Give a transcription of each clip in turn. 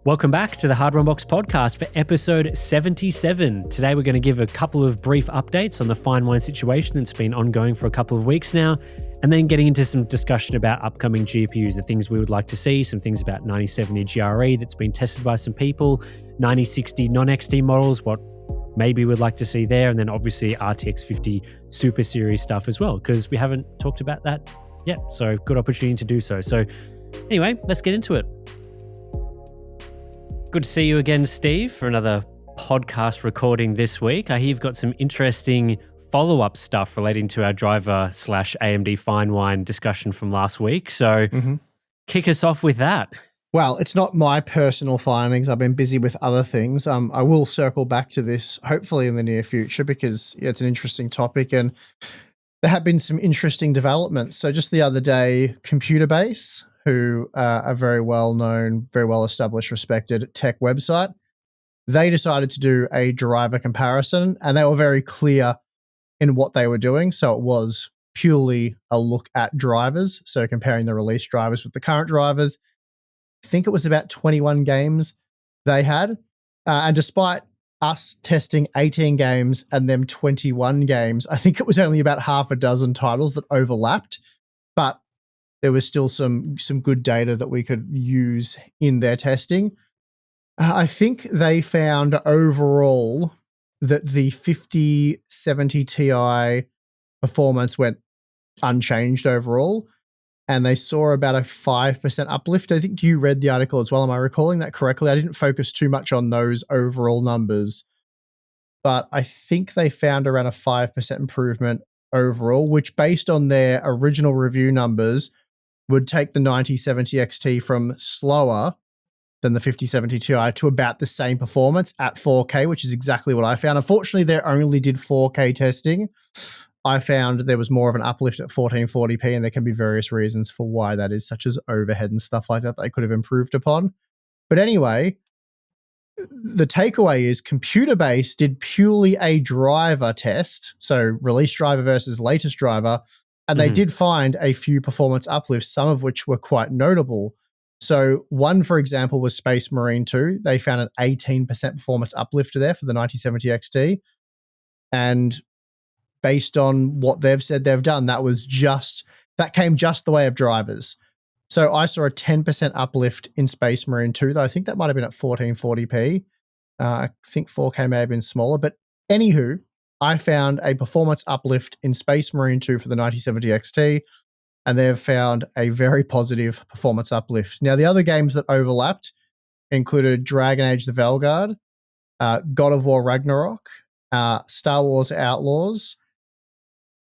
Welcome back to the Hardware Unbox podcast for episode 77. Today we're going to give a couple of brief updates on the FineWine situation that's been ongoing for a couple of weeks now, and then getting into some discussion about upcoming GPUs, the things we would like to see, some things about 9070 GRE that's been tested by some people, 9060 non-XT models, what maybe we'd like to see there, and then obviously RTX 50 Super Series stuff as well, because we haven't talked about that yet, so good opportunity to do so. So anyway, let's get into it. Good to see you again, Steve, for another podcast recording this week. I hear you've got some interesting follow-up stuff relating to our driver / AMD FineWine discussion from last week. So kick us off with that. Well, it's not my personal findings. I've been busy with other things. I will circle back to this hopefully in the near future because it's an interesting topic and there have been some interesting developments. So just the other day, Computer Base, who are a very well-known, very well-established, respected tech website, they decided to do a driver comparison, and they were very clear in what they were doing. So it was purely a look at drivers, so comparing the release drivers with the current drivers. I think it was about 21 games they had, and despite us testing 18 games and them 21 games, I think it was only about half a dozen titles that overlapped, but there was still some good data that we could use in their testing. I think they found overall that the 5070 Ti performance went unchanged overall, and they saw about a 5% uplift. I think you read the article as well. Am I recalling that correctly? I didn't focus too much on those overall numbers, but I think they found around a 5% improvement overall, which based on their original review numbers would take the 9070 XT from slower than the 5070 Ti to about the same performance at 4K, which is exactly what I found. Unfortunately, they only did 4K testing. I found there was more of an uplift at 1440p, and there can be various reasons for why that is, such as overhead and stuff like that they could have improved upon. But anyway, the takeaway is Computer Base did purely a driver test, so release driver versus latest driver, and they did find a few performance uplifts, some of which were quite notable. So one, for example, was Space Marine 2. They found an 18% performance uplift there for the 9070 XT. And based on what they've said they've done, that came just the way of drivers. So I saw a 10% uplift in Space Marine 2, though I think that might have been at 1440p. I think 4K may have been smaller. But anywho, I found a performance uplift in Space Marine 2 for the 9070 XT, and they've found a very positive performance uplift. Now, the other games that overlapped included Dragon Age the Vanguard, God of War Ragnarok, Star Wars Outlaws,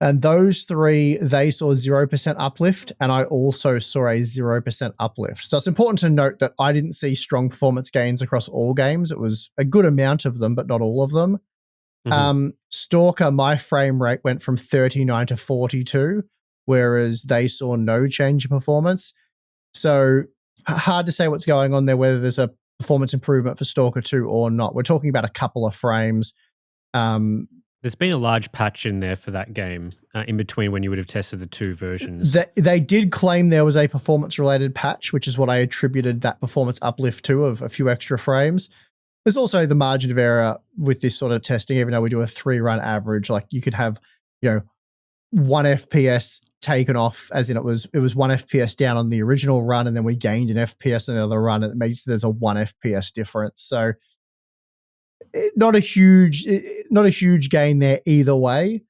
and those three, they saw 0% uplift, and I also saw a 0% uplift. So it's important to note that I didn't see strong performance gains across all games. It was a good amount of them, but not all of them. Stalker, my frame rate went from 39 to 42, whereas they saw no change in performance. So hard to say what's going on there, whether there's a performance improvement for Stalker 2 or not. We're talking about a couple of frames. There's been a large patch in there for that game in between when you would have tested the two versions. They did claim there was a performance-related patch, which is what I attributed that performance uplift to, of a few extra frames. There's also the margin of error with this sort of testing, even though we do a 3-run average. Like you could have, 1 FPS taken off, as in it was 1 FPS down on the original run, and then we gained an FPS on the other run, and it makes there's a 1 FPS difference. So not a huge gain there either way.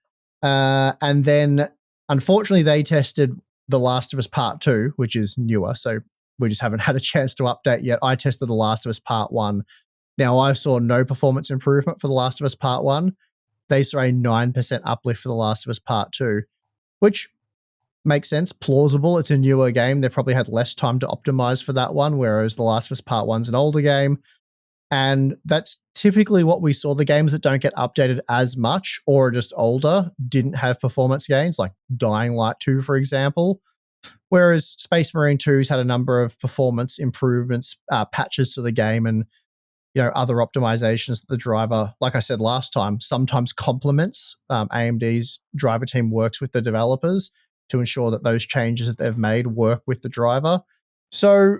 And then unfortunately they tested The Last of Us Part 2, which is newer, so we just haven't had a chance to update yet. I tested The Last of Us Part 1. Now, I saw no performance improvement for The Last of Us Part 1. They saw a 9% uplift for The Last of Us Part 2, which makes sense, plausible. It's a newer game. They've probably had less time to optimize for that one, whereas The Last of Us Part 1's an older game. And that's typically what we saw. The games that don't get updated as much or are just older didn't have performance gains, like Dying Light 2, for example. Whereas Space Marine 2's had a number of performance improvements, patches to the game, and other optimizations that the driver, like I said last time, sometimes complements. AMD's driver team works with the developers to ensure that those changes that they've made work with the driver. So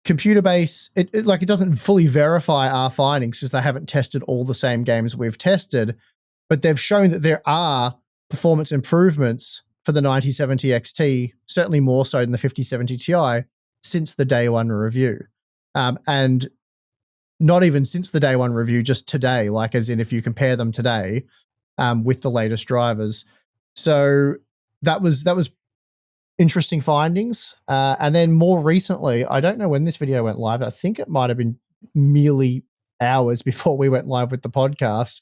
computer base, it doesn't fully verify our findings because they haven't tested all the same games we've tested, but they've shown that there are performance improvements for the 9070 XT, certainly more so than the 5070 Ti, since the day one review. And not even since the day one review, just today, like as in if you compare them today with the latest drivers. So that was interesting findings. And then more recently, I don't know when this video went live. I think it might have been merely hours before we went live with the podcast.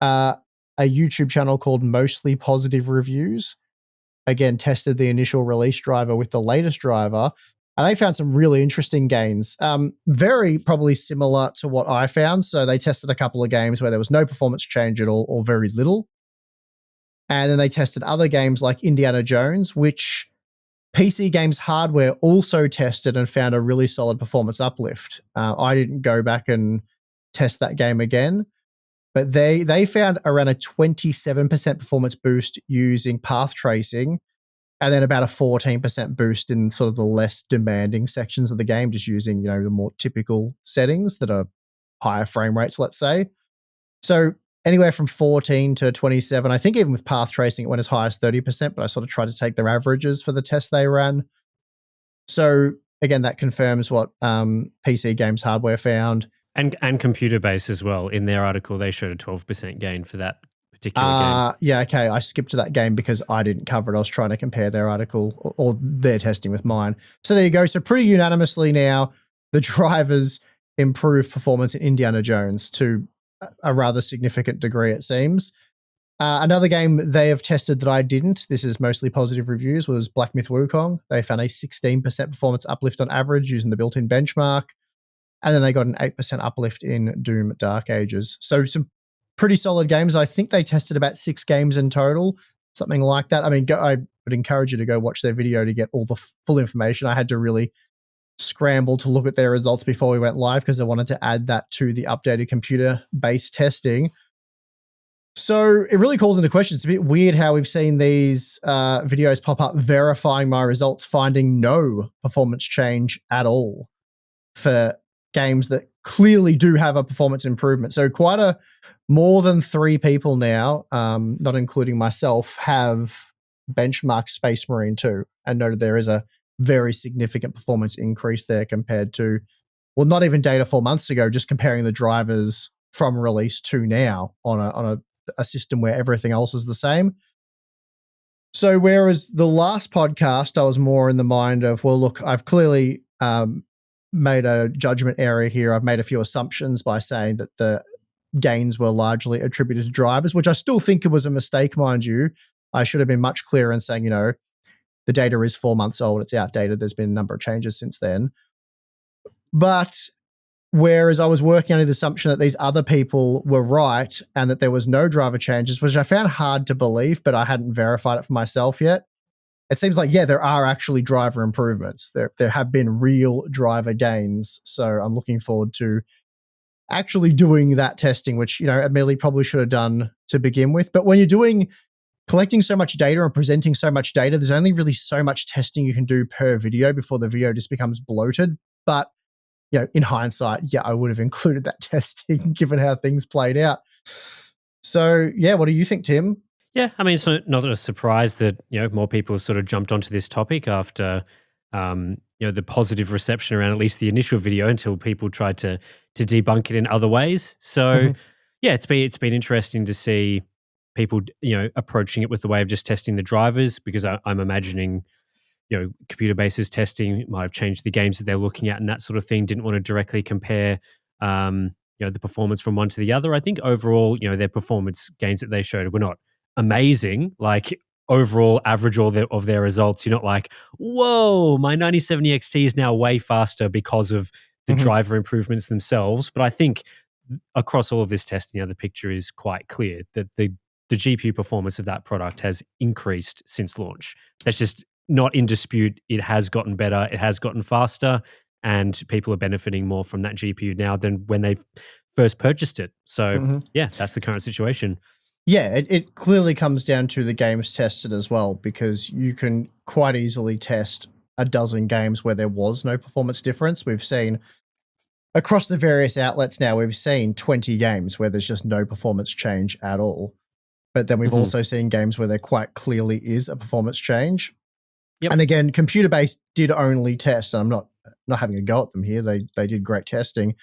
A YouTube channel called Mostly Positive Reviews, again, tested the initial release driver with the latest driver, and they found some really interesting gains. Very probably similar to what I found. So they tested a couple of games where there was no performance change at all or very little. And then they tested other games like Indiana Jones, which PC Games Hardware also tested and found a really solid performance uplift. I didn't go back and test that game again, but they found around a 27% performance boost using path tracing, and then about a 14% boost in sort of the less demanding sections of the game, just using, the more typical settings that are higher frame rates, let's say. So anywhere from 14 to 27. I think even with path tracing, it went as high as 30%, but I sort of tried to take their averages for the test they ran. So again, that confirms what PC Games Hardware found. And computer base as well. In their article, they showed a 12% gain for that particular game. Yeah, okay. I skipped to that game because I didn't cover it. I was trying to compare their article or their testing with mine. So there you go. So pretty unanimously now, the drivers improve performance in Indiana Jones to a rather significant degree, it seems. Another game they have tested that I didn't, this is mostly positive reviews, was Black Myth Wukong. They found a 16% performance uplift on average using the built-in benchmark. And then they got an 8% uplift in Doom Dark Ages. So some pretty solid games. I think they tested about 6 games in total, something like that. I mean, I would encourage you to go watch their video to get all the full information. I had to really scramble to look at their results before we went live because I wanted to add that to the updated computer-based testing. So it really calls into question. It's a bit weird how we've seen these videos pop up verifying my results, finding no performance change at all for games that clearly do have a performance improvement. So quite a more than 3 people now, not including myself, have benchmarked Space Marine 2 and noted there is a very significant performance increase there compared to, well, not even data 4 months ago, just comparing the drivers from release to now on a system where everything else is the same. So whereas the last podcast, I was more in the mind of, well, look, I've clearly made a judgment error here. I've made a few assumptions by saying that the gains were largely attributed to drivers, which I still think it was a mistake, mind you. I should have been much clearer in saying, the data is 4 months old. It's outdated. There's been a number of changes since then. But whereas I was working under the assumption that these other people were right and that there was no driver changes, which I found hard to believe, but I hadn't verified it for myself yet. It seems like, yeah, there are actually driver improvements. There have been real driver gains. So I'm looking forward to actually doing that testing, which, admittedly probably should have done to begin with. But when you're collecting so much data and presenting so much data, there's only really so much testing you can do per video before the video just becomes bloated. But, in hindsight, yeah, I would have included that testing given how things played out. So, yeah, what do you think, Tim? Yeah, I mean, it's not a surprise that, more people have sort of jumped onto this topic after, the positive reception around at least the initial video until people tried to debunk it in other ways. So, yeah, it's been interesting to see people, approaching it with the way of just testing the drivers, because I'm imagining, computer bases testing might have changed the games that they're looking at and that sort of thing. Didn't want to directly compare, the performance from one to the other. I think overall, their performance gains that they showed were not amazing, like overall average of their results. You're not like, whoa, my 9070 XT is now way faster because of the driver improvements themselves. But I think across all of this testing, the picture is quite clear that the GPU performance of that product has increased since launch. That's just not in dispute. It has gotten better. It has gotten faster, and people are benefiting more from that GPU now than when they first purchased it. So yeah, that's the current situation. Yeah, it clearly comes down to the games tested as well, because you can quite easily test a dozen games where there was no performance difference. We've seen across the various outlets now, we've seen 20 games where there's just no performance change at all. But then we've also seen games where there quite clearly is a performance change. Yep. And again, Computer-Based did only test, and I'm not having a go at them here. They did great testing.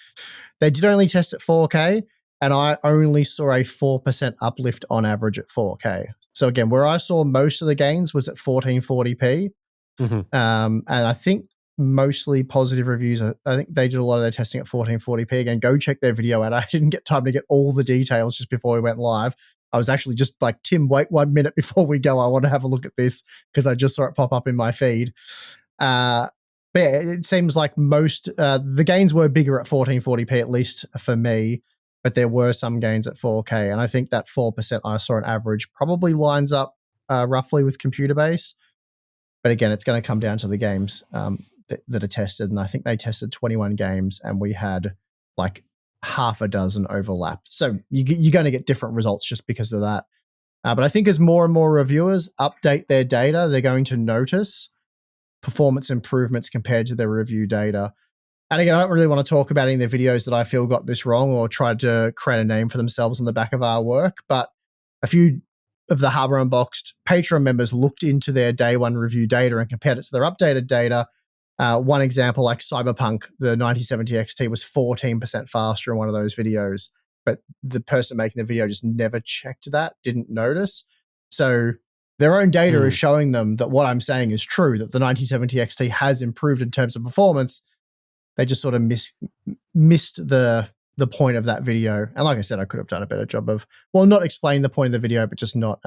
They did only test at 4K, and I only saw a 4% uplift on average at 4K. So again, where I saw most of the gains was at 1440p. And I think mostly positive reviews. I think they did a lot of their testing at 1440p. Again, go check their video out. I didn't get time to get all the details just before we went live. I was actually just like, Tim, wait 1 minute before we go. I want to have a look at this because I just saw it pop up in my feed. But yeah, it seems like most the gains were bigger at 1440p, at least for me, but there were some gains at 4K. And I think that 4% I saw on average probably lines up roughly with Computer-Based. But again, it's going to come down to the games that are tested. And I think they tested 21 games and we had like half a dozen overlap. So you're going to get different results just because of that. But I think as more and more reviewers update their data, they're going to notice performance improvements compared to their review data. And again, I don't really want to talk about any of the videos that I feel got this wrong or tried to create a name for themselves on the back of our work. But a few of the Hardware Unboxed Patreon members looked into their day one review data and compared it to their updated data. One example, like Cyberpunk, the 9070 XT was 14% faster in one of those videos, but the person making the video just never checked that, didn't notice. So their own data is showing them that what I'm saying is true, that the 9070 XT has improved in terms of performance. They just sort of missed the point of that video. And like I said, I could have done a better job of, well, not explaining the point of the video, but just not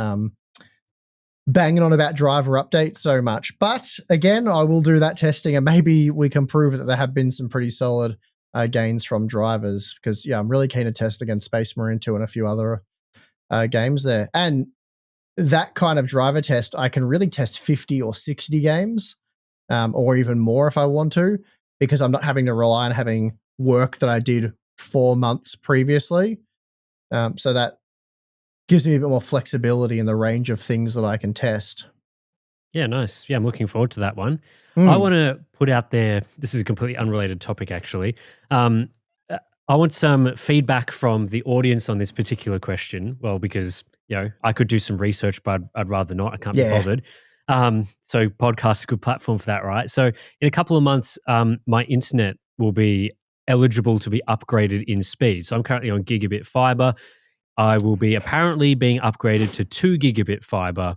banging on about driver updates so much. But again, I will do that testing and maybe we can prove that there have been some pretty solid gains from drivers because, yeah, I'm really keen to test against Space Marine 2 and a few other games there. And that kind of driver test, I can really test 50 or 60 games or even more if I want to, because I'm not having to rely on having work that I did 4 months previously. So that gives me a bit more flexibility in the range of things that I can test. Yeah, nice. Yeah, I'm looking forward to that one. I want to put out there, this is a completely unrelated topic actually. I want some feedback from the audience on this particular question. Well, because, you know, I could do some research, but I'd rather not. I can't be bothered. So podcast is a good platform for that, right? So in a couple of months, my internet will be eligible to be upgraded in speed. So I'm currently on gigabit fiber. I will be apparently being upgraded to 2 gigabit fiber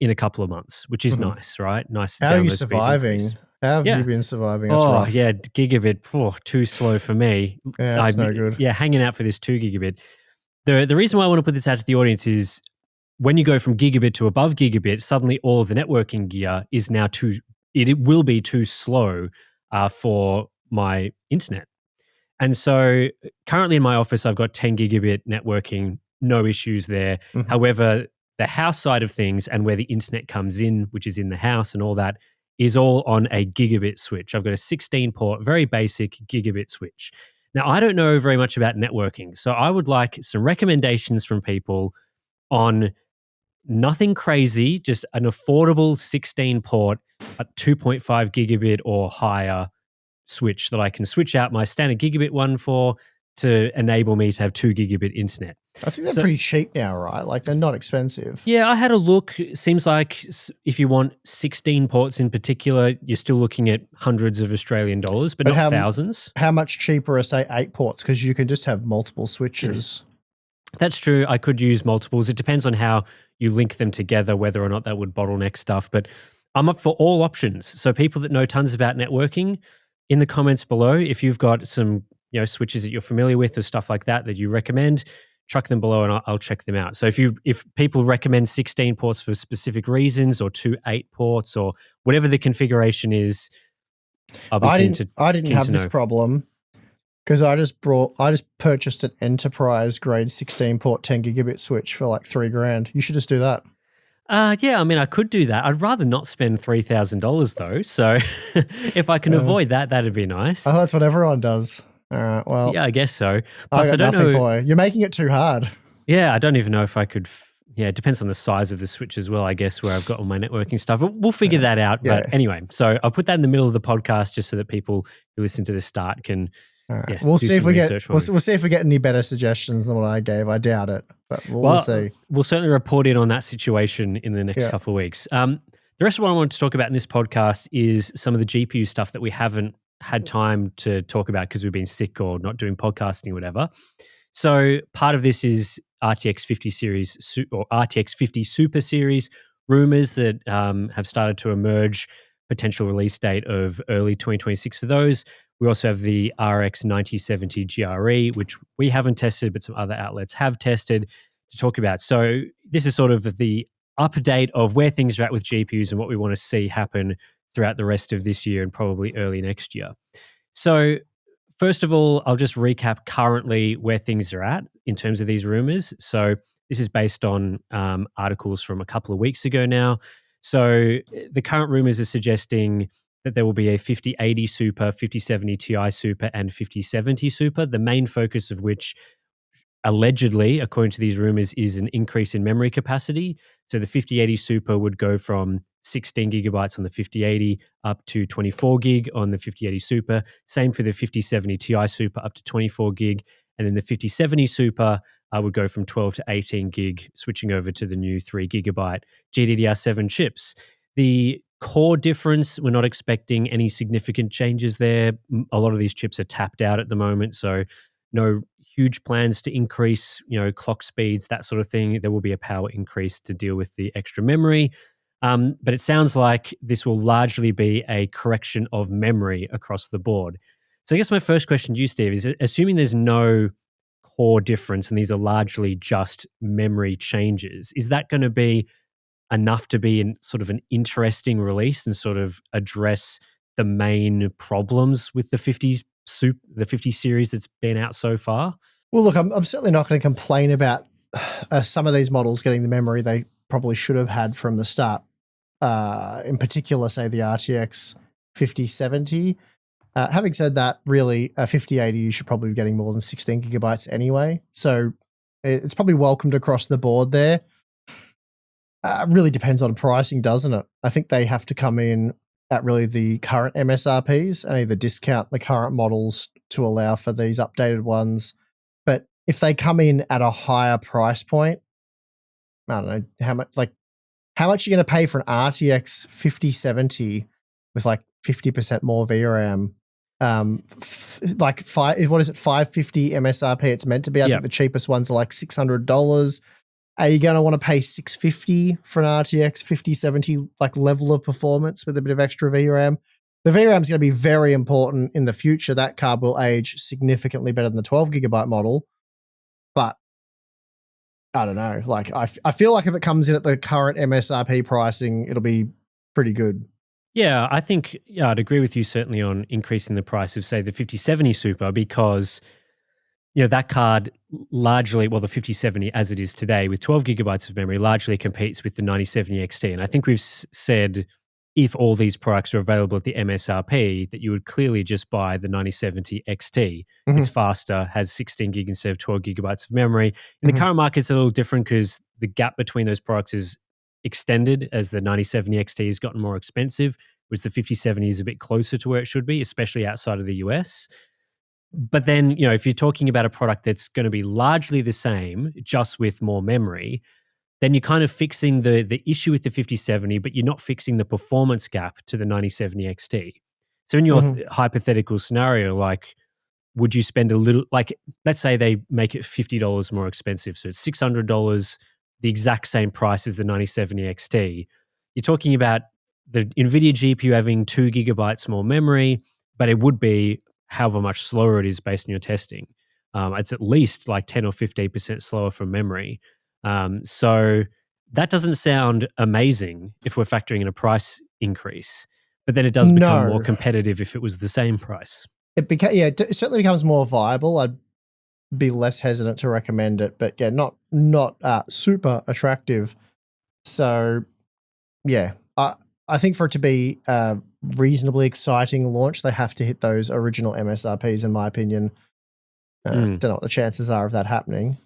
in a couple of months, which is nice, right? Nice. How are you surviving? How have you been surviving? That's rough. Yeah, gigabit, too slow for me. Yeah, that's no good. Yeah, hanging out for this 2 gigabit. The reason why I want to put this out to the audience is when you go from gigabit to above gigabit, suddenly all of the networking gear is now it will be too slow for my internet. And so currently in my office, I've got 10 gigabit networking, no issues there. However, the house side of things and where the internet comes in, which is in the house and all that, is all on a gigabit switch. I've got a 16 port, very basic gigabit switch. Now, I don't know very much about networking, so I would like some recommendations from people on nothing crazy, just an affordable 16 port at 2.5 gigabit or higher switch that I can switch out my standard gigabit one for to enable me to have 2 gigabit internet. I think they're pretty cheap now, right? Like they're not expensive. Yeah, I had a look. It seems like if you want 16 ports in particular, you're still looking at hundreds of Australian dollars, but not thousands. How much cheaper are, say, 8 ports? Because you can just have multiple switches. That's true. I could use multiples. It depends on how you link them together, whether or not that would bottleneck stuff. But I'm up for all options. So people that know tons about networking, in the comments below, if you've got some switches that you're familiar with or stuff like that you recommend, chuck them below and I'll check them out. So if people recommend 16 ports for specific reasons or 2 8 ports or whatever the configuration is, I'll be keen to I didn't have this problem because I just purchased an enterprise grade 16 port 10 gigabit switch for like $3,000. You should just do that. Yeah, I mean, I could do that. I'd rather not spend $3,000 though. So if I can avoid that, that'd be nice. Oh, that's what everyone does. All right, well. Yeah, I guess so. Plus, I don't know. For you. You're making it too hard. Yeah, I don't even know if I could, Yeah, it depends on the size of the switch as well, I guess, where I've got all my networking stuff. But we'll figure that out. Yeah. But anyway, so I'll put that in the middle of the podcast just so that people who listen to the start can All right. We'll see if we get we'll see if we get any better suggestions than what I gave. I doubt it, but we'll see. We'll certainly report in on that situation in the next couple of weeks. The rest of what I wanted to talk about in this podcast is some of the GPU stuff that we haven't had time to talk about because we've been sick or not doing podcasting or whatever. So part of this is RTX 50 series or RTX 50 Super series rumors that have started to emerge, potential release date of early 2026 for those. We also have the RX 9070 GRE, which we haven't tested, but some other outlets have tested to talk about. So this is sort of the update of where things are at with GPUs and what we want to see happen throughout the rest of this year and probably early next year. So first of all, I'll just recap currently where things are at in terms of these rumors. So this is based on articles from a couple of weeks ago now. So the current rumors are suggesting that there will be a 5080 Super, 5070 Ti Super, and 5070 Super, the main focus of which allegedly, according to these rumors, is an increase in memory capacity. So the 5080 Super would go from 16 gigabytes on the 5080 up to 24 gig on the 5080 Super. Same for the 5070 Ti Super up to 24 gig. And then the 5070 Super would go from 12 to 18 gig, switching over to the new 3 gigabyte GDDR7 chips. The core difference, we're not expecting any significant changes there. A lot of these chips are tapped out at the moment, so no huge plans to increase, clock speeds, that sort of thing. There will be a power increase to deal with the extra memory. But it sounds like this will largely be a correction of memory across the board. So I guess my first question to you, Steve, is assuming there's no core difference and these are largely just memory changes, is that going to be enough to be in sort of an interesting release and sort of address the main problems with the 50 series that's been out so far? Well, look, I'm certainly not going to complain about some of these models getting the memory they probably should have had from the start. In particular, say the RTX 5070. Having said that, really, a 5080 you should probably be getting more than 16 gigabytes anyway. So it's probably welcomed across the board there. Really depends on pricing, doesn't it? I think they have to come in at really the current MSRPs and either discount the current models to allow for these updated ones. But if they come in at a higher price point, I don't know how much are you going to pay for an RTX 5070 with like 50% more VRAM? What is it, 550 MSRP it's meant to be? I think the cheapest ones are like $600. Are you going to want to pay $650 for an RTX 5070 like level of performance with a bit of extra VRAM? The VRAM is going to be very important in the future. That card will age significantly better than the 12 gigabyte model. But I don't know. Like I feel like if it comes in at the current MSRP pricing, it'll be pretty good. Yeah, I think I'd agree with you certainly on increasing the price of, say, the 5070 Super because that card largely, well, the 5070 as it is today with 12 gigabytes of memory largely competes with the 9070 XT. And I think we've said if all these products are available at the MSRP, that you would clearly just buy the 9070 XT. Mm-hmm. It's faster, has 16 gig instead of 12 gigabytes of memory. In the current market, it's a little different because the gap between those products is extended as the 9070 XT has gotten more expensive, whereas the 5070 is a bit closer to where it should be, especially outside of the US. But then, if you're talking about a product that's going to be largely the same, just with more memory, then you're kind of fixing the issue with the 5070, but you're not fixing the performance gap to the 9070 XT. So in your hypothetical scenario, like, would you spend a little, like, let's say they make it $50 more expensive. So it's $600, the exact same price as the 9070 XT. You're talking about the Nvidia GPU having 2 gigabytes more memory, but it would be however much slower it is based on your testing. It's at least like 10 or 15% slower from memory. So that doesn't sound amazing if we're factoring in a price increase, but then it does become more competitive if it was the same price. It certainly becomes more viable. I'd be less hesitant to recommend it, but yeah, not super attractive. So yeah, I think for it to be a reasonably exciting launch, they have to hit those original MSRPs, in my opinion. Don't know what the chances are of that happening.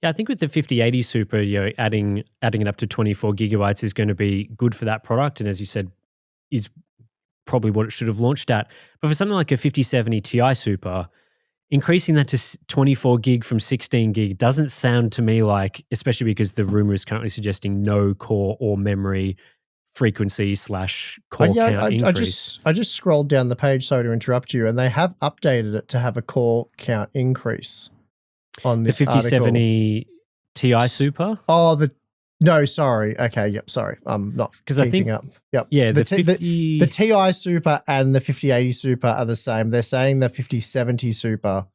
Yeah, I think with the 5080 Super, adding it up to 24 gigabytes is going to be good for that product, and as you said, is probably what it should have launched at. But for something like a 5070 Ti Super, increasing that to 24 gig from 16 gig doesn't sound to me like, especially because the rumor is currently suggesting no core or memory frequency / core count increase. I just scrolled down the page, sorry to interrupt you, and they have updated it to have a core count increase on The this 5070 Ti Super? Oh, no, sorry. Okay, yep, sorry. I'm not keeping up. Yep. Yeah, the Ti Super and the 5080 Super are the same. They're saying the 5070 Super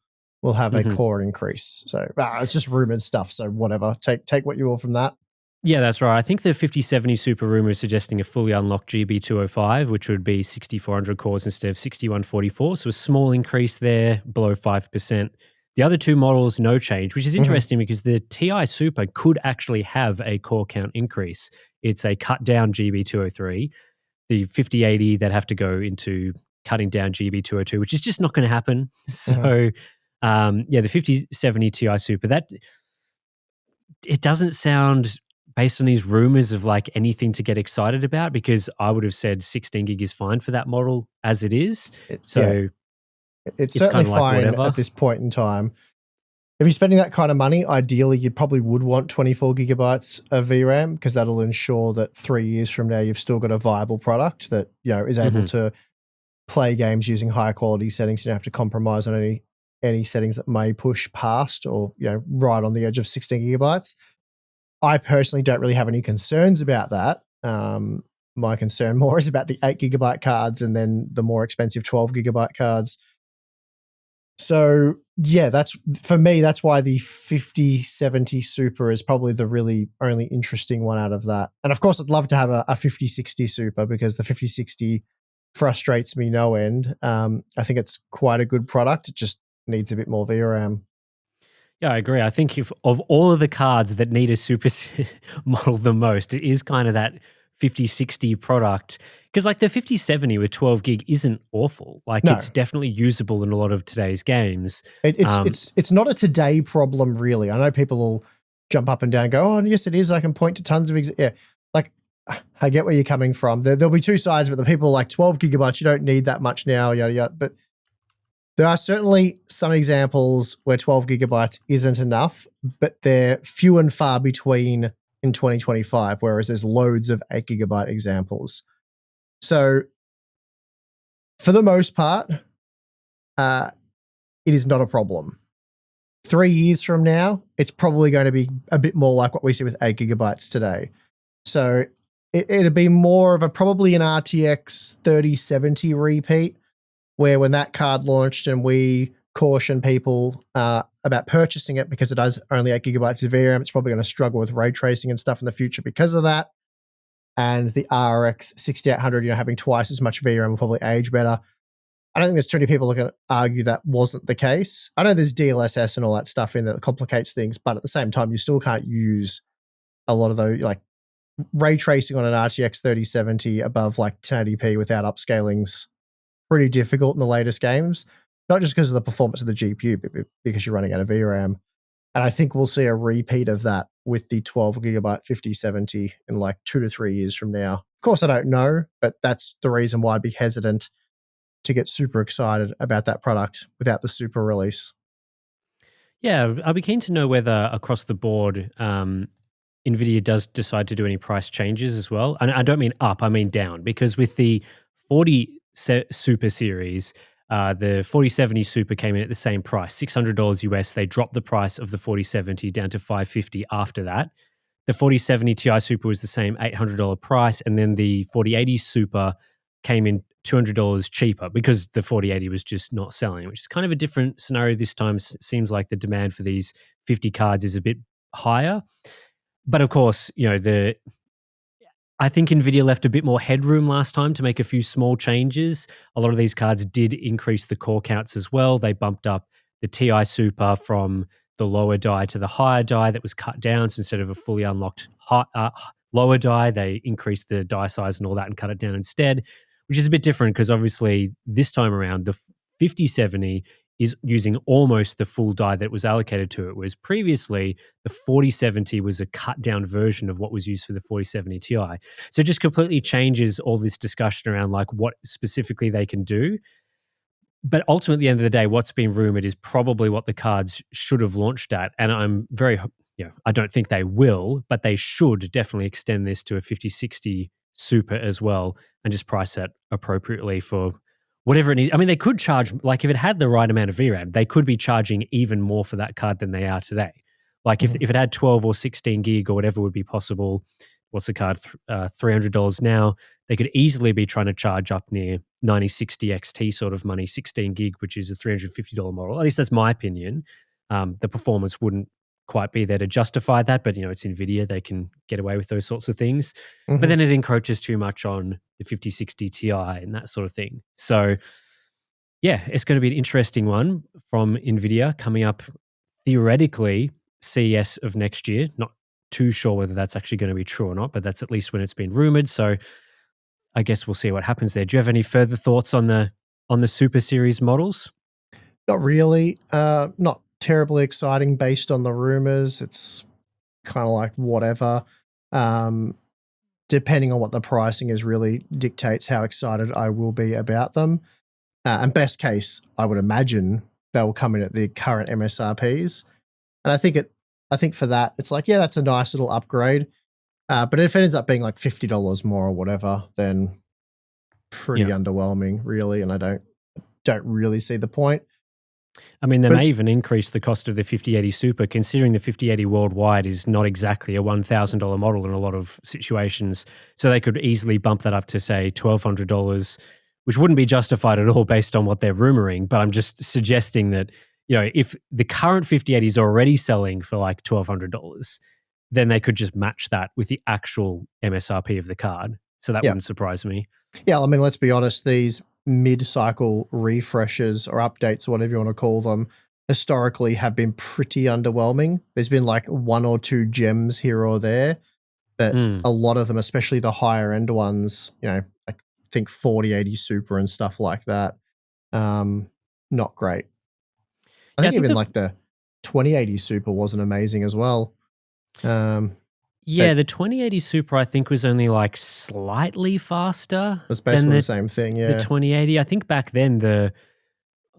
will have a core increase. So it's just rumored stuff. So whatever. Take what you will from that. Yeah, that's right. I think the 5070 Super rumor is suggesting a fully unlocked GB205, which would be 6400 cores instead of 6144. So a small increase there, below 5%. The other two models, no change, which is interesting because the Ti Super could actually have a core count increase. It's a cut down GB203. The 5080 that have to go into cutting down GB202, which is just not going to happen. So, the 5070 Ti Super, that it doesn't sound, based on these rumors, of like anything to get excited about, because I would have said 16 gig is fine for that model as it is. It's certainly fine whatever. at this point in time. If you're spending that kind of money, ideally you probably would want 24 gigabytes of VRAM, because that'll ensure that 3 years from now you've still got a viable product that is able to play games using high quality settings. You don't have to compromise on any settings that may push past or right on the edge of 16 gigabytes. I personally don't really have any concerns about that. My concern more is about the 8 gigabyte cards and then the more expensive 12 gigabyte cards. So yeah, that's why the 5070 Super is probably the really only interesting one out of that. And of course, I'd love to have a 5060 Super, because the 5060 frustrates me no end. I think it's quite a good product. It just needs a bit more VRAM. Yeah, I agree. I think if of all of the cards that need a super model the most, it is kind of that 5060 product, because like the 5070 with 12 gig isn't awful. Like it's definitely usable in a lot of today's games. It's not a today problem, really. I know people will jump up and down and go, oh, yes, it is. I can point to tons of like, I get where you're coming from. There'll be two sides of it. The people are like 12 gigabytes, you don't need that much now, yada yada. But there are certainly some examples where 12 gigabytes isn't enough, but they're few and far between in 2025, whereas there's loads of 8 gigabyte examples. So for the most part, it is not a problem. 3 years from now, it's probably going to be a bit more like what we see with 8 gigabytes today. So it'd be more of probably an RTX 3070 repeat, where when that card launched and we caution people about purchasing it because it has only 8 gigabytes of VRAM, it's probably going to struggle with ray tracing and stuff in the future because of that. And the RX 6800, having twice as much VRAM will probably age better. I don't think there's too many people who can argue that wasn't the case. I know there's DLSS and all that stuff in there that complicates things, but at the same time, you still can't use a lot of those, like ray tracing on an RTX 3070 above like 1080p without upscaling's pretty difficult in the latest games, not just because of the performance of the GPU, but because you're running out of VRAM. And I think we'll see a repeat of that with the 12 gigabyte 5070 in like 2 to 3 years from now. Of course, I don't know, but that's the reason why I'd be hesitant to get super excited about that product without the super release. Yeah, I'll be keen to know whether across the board, Nvidia does decide to do any price changes as well. And I don't mean up, I mean down, because with the 40 Super series, the 4070 Super came in at the same price, $600 US. They dropped the price of the 4070 down to $550 after that. The 4070 Ti Super was the same $800 price, and then the 4080 Super came in $200 cheaper because the 4080 was just not selling, which is kind of a different scenario this time. Seems like the demand for these 50 cards is a bit higher. But of course, I think Nvidia left a bit more headroom last time to make a few small changes. A lot of these cards did increase the core counts as well. They bumped up the Ti Super from the lower die to the higher die that was cut down. So instead of a fully unlocked lower die, they increased the die size and all that and cut it down instead, which is a bit different because obviously this time around, the 5070 is using almost the full die that was allocated to it, whereas previously the 4070 was a cut down version of what was used for the 4070 Ti. So it just completely changes all this discussion around like what specifically they can do. But ultimately, at the end of the day, what's been rumored is probably what the cards should have launched at. And I'm I don't think they will, but they should definitely extend this to a 5060 Super as well and just price it appropriately for whatever it needs. I mean, they could charge, like if it had the right amount of VRAM, they could be charging even more for that card than they are today. Like if it had 12 or 16 gig or whatever would be possible, what's the card? $300 now. They could easily be trying to charge up near 9060 XT sort of money, 16 gig, which is a $350 model. At least that's my opinion. The performance wouldn't quite be there to justify that, but it's Nvidia. They can get away with those sorts of things. But then it encroaches too much on the 5060 Ti and that sort of thing. So yeah, it's going to be an interesting one from Nvidia coming up theoretically CES of next year. Not too sure whether that's actually going to be true or not, but that's at least when it's been rumored. So I guess we'll see what happens there. Do you have any further thoughts on the Super Series models? Not really. Not terribly exciting based on the rumors. It's kind of like whatever. Depending on what the pricing is really dictates how excited I will be about them. And best case, I would imagine they'll come in at the current MSRPs. And I think for that, it's like, yeah, that's a nice little upgrade. But if it ends up being like $50 more or whatever, then pretty underwhelming, really. And I don't really see the point. I mean, they may even increase the cost of the 5080 Super, considering the 5080 worldwide is not exactly a $1,000 model in a lot of situations. So they could easily bump that up to, say, $1,200, which wouldn't be justified at all based on what they're rumoring. But I'm just suggesting that, if the current 5080 is already selling for like $1,200, then they could just match that with the actual MSRP of the card. So that wouldn't surprise me. Yeah, I mean, let's be honest, these mid-cycle refreshes or updates, whatever you want to call them, historically have been pretty underwhelming. There's been like one or two gems here or there, but a lot of them, especially the higher end ones, I think 4080 Super and stuff like that, not great. I think even like the 2080 Super wasn't amazing as well. The 2080 Super, I think, was only like slightly faster. It's basically the same thing, yeah. The 2080, I think back then the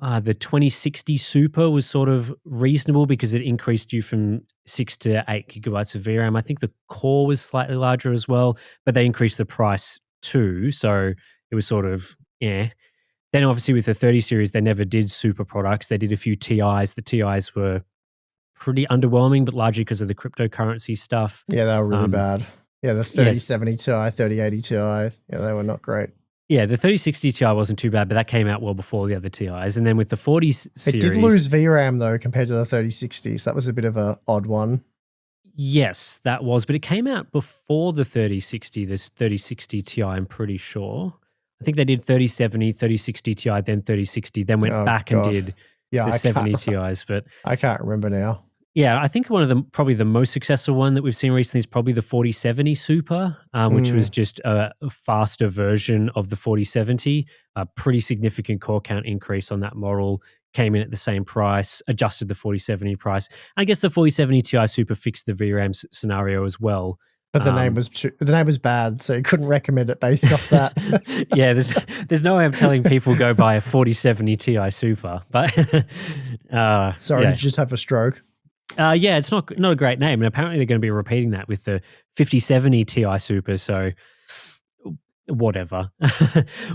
2060 Super was sort of reasonable because it increased you from 6 to 8 gigabytes of VRAM. I think the core was slightly larger as well, but they increased the price too. So it was sort of, Then obviously with the 30 series, they never did super products. They did a few TIs. The TIs were pretty underwhelming, but largely because of the cryptocurrency stuff. Yeah, they were really bad. Yeah, the 3070 Ti, 3080 Ti, yeah, they were not great. Yeah, the 3060 Ti wasn't too bad, but that came out well before the other TIs. And then with the 40 series... It did lose VRAM, though, compared to the 3060, so that was a bit of an odd one. Yes, that was, but it came out before the 3060, this 3060 Ti, I'm pretty sure. I think they did 3070, 3060 Ti, then 3060, then went back and did the 70 Ti's. But I can't remember now. Yeah, I think one of them, probably the most successful one that we've seen recently is probably the 4070 Super, which was just a faster version of the 4070. A pretty significant core count increase on that model, came in at the same price, adjusted the 4070 price. I guess the 4070 Ti Super fixed the VRAM scenario as well. But the name was bad, so you couldn't recommend it based off that. Yeah, there's no way I'm telling people go buy a 4070 Ti Super. But sorry, did you just have a stroke? Yeah, it's not a great name, and apparently they're going to be repeating that with the 5070 Ti Super. So whatever,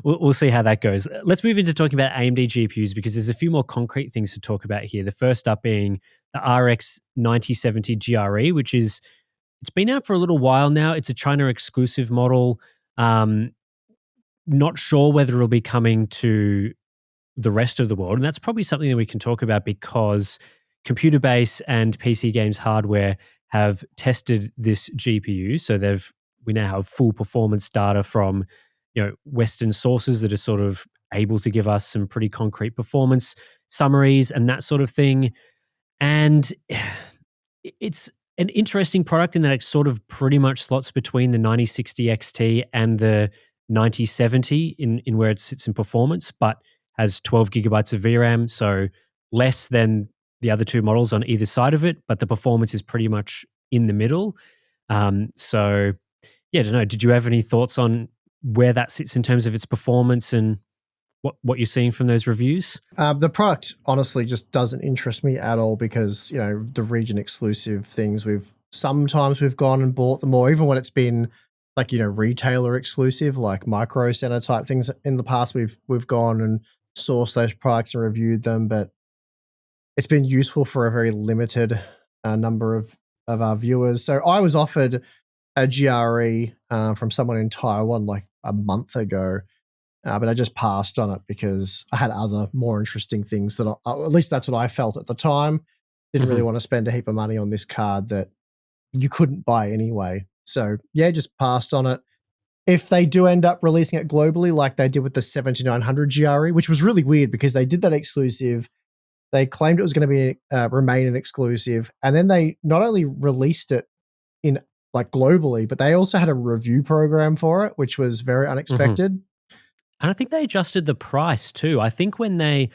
we'll see how that goes. Let's move into talking about AMD GPUs because there's a few more concrete things to talk about here. The first up being the RX 9070 GRE, which is it's been out for a little while now. It's a China exclusive model. Not sure whether it'll be coming to the rest of the world, and that's probably something that we can talk about because Computer Base and PC Games Hardware have tested this GPU. So we now have full performance data from Western sources that are sort of able to give us some pretty concrete performance summaries and that sort of thing. And it's an interesting product in that it sort of pretty much slots between the 9060 XT and the 9070 in where it sits in performance, but has 12 gigabytes of VRAM. So less than the other two models on either side of it, but the performance is pretty much in the middle. So, yeah, I don't know. Did you have any thoughts on where that sits in terms of its performance and what you're seeing from those reviews? The product honestly just doesn't interest me at all because, the region exclusive things sometimes we've gone and bought them, or even when it's been like, retailer exclusive, like Micro Center type things in the past, we've gone and sourced those products and reviewed them, but it's been useful for a very limited number of our viewers. So I was offered a GRE from someone in Taiwan like a month ago, but I just passed on it because I had other more interesting things that at least that's what I felt at the time. Didn't really want to spend a heap of money on this card that you couldn't buy anyway. So yeah, just passed on it. If they do end up releasing it globally, like they did with the 7900 GRE, which was really weird because they did that exclusive. They claimed it was going to be remain an exclusive, and then they not only released it in like globally, but they also had a review program for it, which was very unexpected. And I think they adjusted the price too. I think when the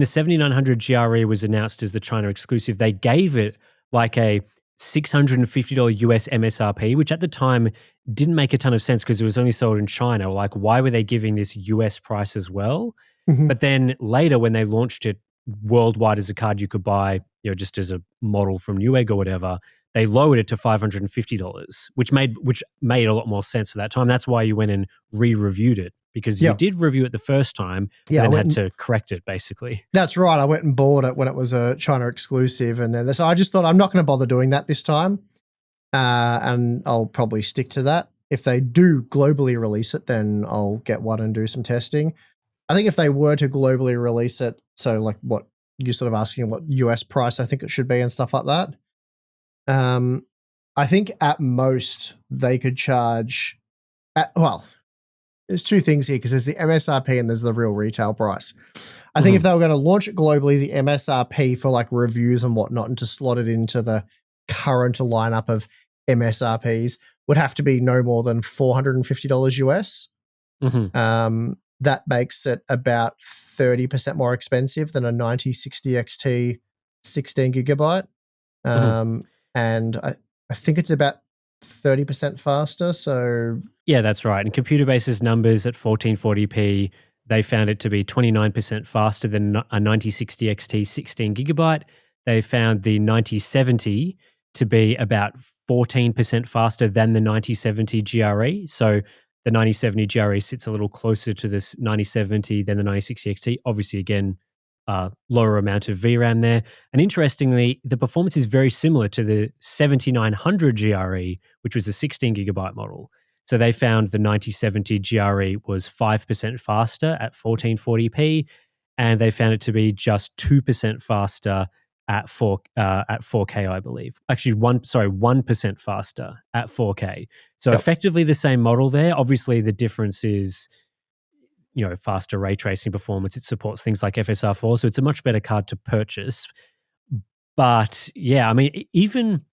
7900 GRE was announced as the China exclusive, they gave it like a $650 US MSRP, which at the time didn't make a ton of sense because it was only sold in China. Like, why were they giving this US price as well? But then later, when they launched it worldwide as a card you could buy, just as a model from Newegg or whatever, they lowered it to $550, which made a lot more sense for that time. That's why you went and re-reviewed it, because you did review it the first time, but then had to correct it, basically. That's right. I went and bought it when it was a China exclusive, and then so I just thought I'm not going to bother doing that this time, and I'll probably stick to that. If they do globally release it, then I'll get one and do some testing. I think if they were to globally release it, so like what you're sort of asking, what US price I think it should be and stuff like that. I think at most they could charge there's two things here because there's the MSRP and there's the real retail price. I think if they were going to launch it globally, the MSRP for like reviews and whatnot, and to slot it into the current lineup of MSRPs would have to be no more than $450 US. That makes it about 30% more expensive than a 9060 XT 16 gigabyte. And I think it's about 30% faster. So yeah, that's right. And Computerbase's numbers at 1440p, they found it to be 29% faster than a 9060 XT 16 gigabyte. They found the 9070 to be about 14% faster than the 9070 GRE. So the 9070 GRE sits a little closer to this 9070 than the 9060 XT. Obviously, again, lower amount of VRAM there. And interestingly, the performance is very similar to the 7900 GRE, which was a 16 gigabyte model. So they found the 9070 GRE was 5% faster at 1440p, and they found it to be just 2% faster at 4K, I believe. Actually, 1% faster at 4K. So effectively the same model there. Obviously, the difference is, faster ray tracing performance. It supports things like FSR4, so it's a much better card to purchase. But yeah, I mean, even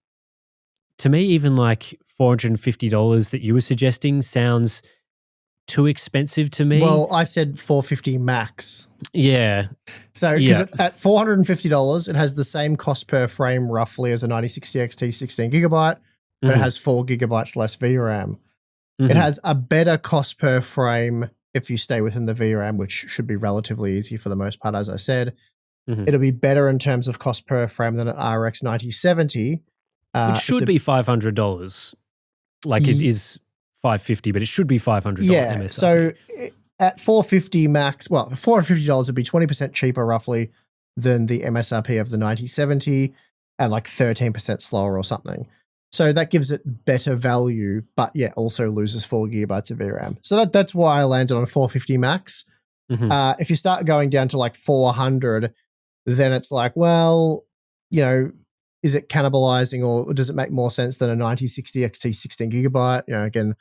like $450 that you were suggesting sounds too expensive to me. Well, I said $450 max. Yeah. So because at $450, it has the same cost per frame roughly as a 9060 XT 16 gigabyte, but it has 4 gigabytes less VRAM. It has a better cost per frame if you stay within the VRAM, which should be relatively easy for the most part, as I said. It'll be better in terms of cost per frame than an RX 9070. Which should be $500. Like it is $550, but it should be $500 MSRP. So at $450 max, well, $450 would be 20% cheaper roughly than the MSRP of the 9070 and like 13% slower or something. So that gives it better value, but also loses 4 gigabytes of VRAM. So that's why I landed on $450 max. If you start going down to like $400, then it's like, well, is it cannibalizing, or does it make more sense than a 9060 XT 16 gigabyte? Again,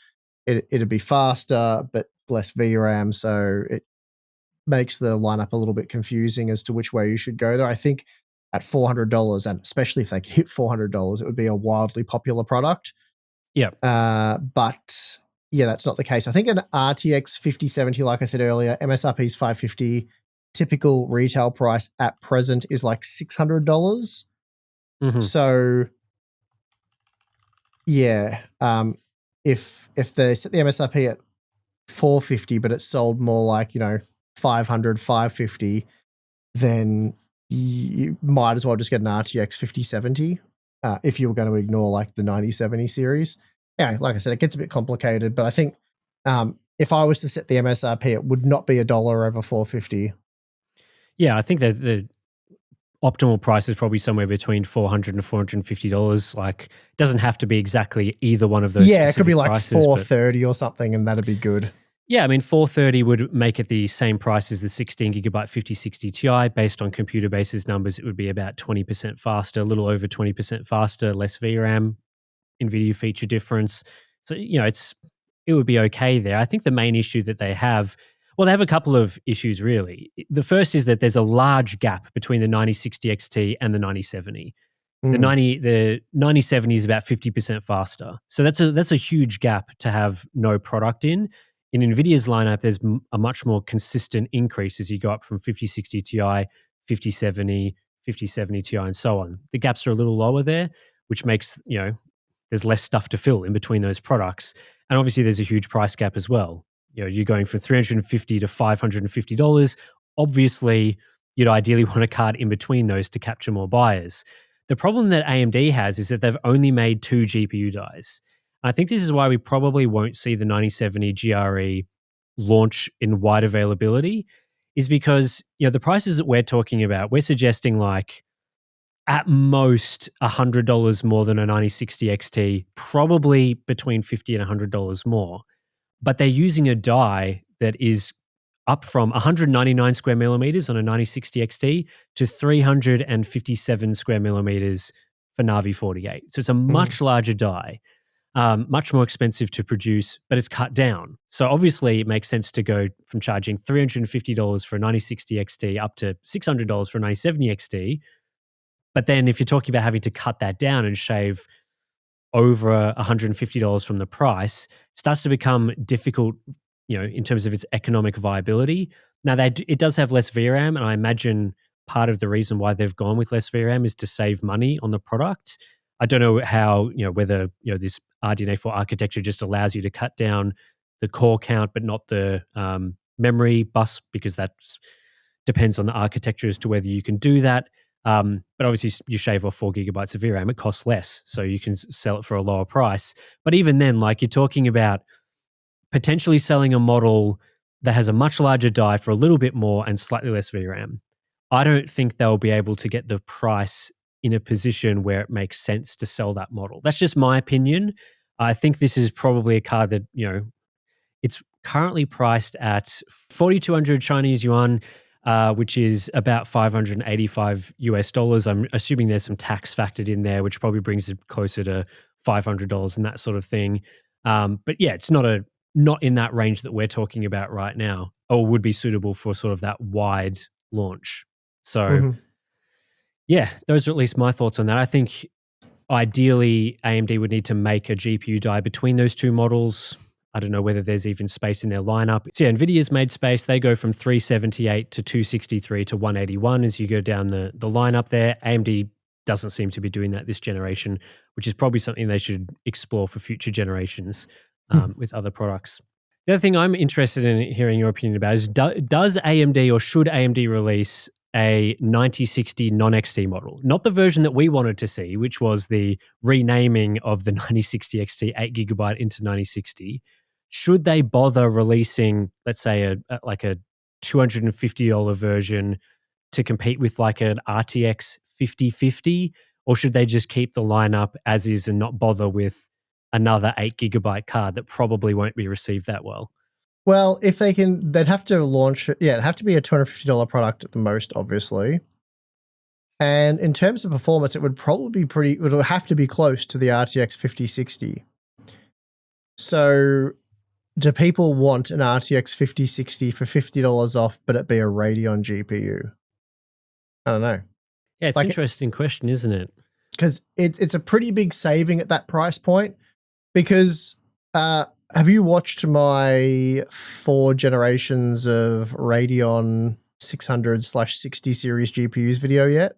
it'd be faster, but less VRAM. So it makes the lineup a little bit confusing as to which way you should go there. I think at $400, and especially if they hit $400, it would be a wildly popular product. Yeah. But yeah, that's not the case. I think an RTX 5070, like I said earlier, MSRP is $550. typical retail price at present is like $600. So yeah, if they set the MSRP at $450, but it's sold more like, you know, $500, $550, then you might as well just get an RTX 5070 if you were going to ignore like the 9070 series. Yeah, like I said, it gets a bit complicated, but I think if I was to set the MSRP, it would not be $1 over 450. Yeah, I think that the optimal price is probably somewhere between $400 and $450. Like, it doesn't have to be exactly either one of those. Yeah, it could be like prices, $430 or something, and that'd be good. Yeah, I mean, $430 would make it the same price as the 16 gigabyte 5060 Ti. Based on computer bases numbers, it would be about 20% faster, a little over 20% faster, less VRAM, Nvidia feature difference. So, you know, it would be okay there. I think the main issue that they have, well, they have a couple of issues really. The first is that there's a large gap between the 9060 XT and the 9070. The 9070 is about 50% faster. So that's a huge gap to have no product in. In Nvidia's lineup, there's a much more consistent increase as you go up from 5060 Ti, 5070, 5070 Ti, and so on. The gaps are a little lower there, which makes, you know, there's less stuff to fill in between those products. And obviously there's a huge price gap as well. You know, you're going from $350 to $550. Obviously, you'd ideally want a card in between those to capture more buyers. The problem that AMD has is that they've only made 2 GPU dies. I think this is why we probably won't see the 9070 GRE launch in wide availability, is because, you know, the prices that we're talking about, we're suggesting like at most $100 more than a 9060 XT, probably between $50 and $100 more. But they're using a die that is up from 199 square millimeters on a 9060 XT to 357 square millimeters for Navi 48. So it's a much larger die. Much more expensive to produce, but it's cut down. So obviously it makes sense to go from charging $350 for a 9060 XT up to $600 for a 9070 XT. But then if you're talking about having to cut that down and shave over $150 from the price, it starts to become difficult, you know, in terms of its economic viability. Now, it does have less VRAM, and I imagine part of the reason why they've gone with less VRAM is to save money on the product. I don't know how, you know, whether, you know, this RDNA 4 architecture just allows you to cut down the core count, but not the memory bus, because that depends on the architecture as to whether you can do that. But obviously, you shave off 4 gigabytes of VRAM, it costs less, so you can sell it for a lower price. But even then, like, you're talking about potentially selling a model that has a much larger die for a little bit more and slightly less VRAM. I don't think they'll be able to get the price in a position where it makes sense to sell that model. That's just my opinion. I think this is probably a card that, you know, it's currently priced at 4,200 Chinese yuan, which is about $585 US. I'm assuming there's some tax factored in there, which probably brings it closer to $500 and that sort of thing. But yeah, it's not in that range that we're talking about right now, or would be suitable for sort of that wide launch. So yeah, those are at least my thoughts on that. I think ideally AMD would need to make a GPU die between those two models. I don't know whether there's even space in their lineup. So yeah, Nvidia's made space. They go from 378 to 263 to 181 as you go down the lineup there. AMD doesn't seem to be doing that this generation, which is probably something they should explore for future generations with other products. The other thing I'm interested in hearing your opinion about is, does AMD or should AMD release a 9060 non-XT model? Not the version that we wanted to see, which was the renaming of the 9060 XT 8GB into 9060. Should they bother releasing, let's say, a $250 version to compete with like an RTX 5050? Or should they just keep the lineup as is and not bother with another 8GB card that probably won't be received that well? Well, if they can, they'd have to launch it. Yeah, it'd have to be a $250 product at the most, obviously. And in terms of performance, it would probably be it would have to be close to the RTX 5060. So do people want an RTX 5060 for $50 off, but it be a Radeon GPU? I don't know. Yeah, it's an interesting question, isn't it? Because it's a pretty big saving at that price point. Because have you watched my 4 generations of Radeon 600/60 series GPUs video yet?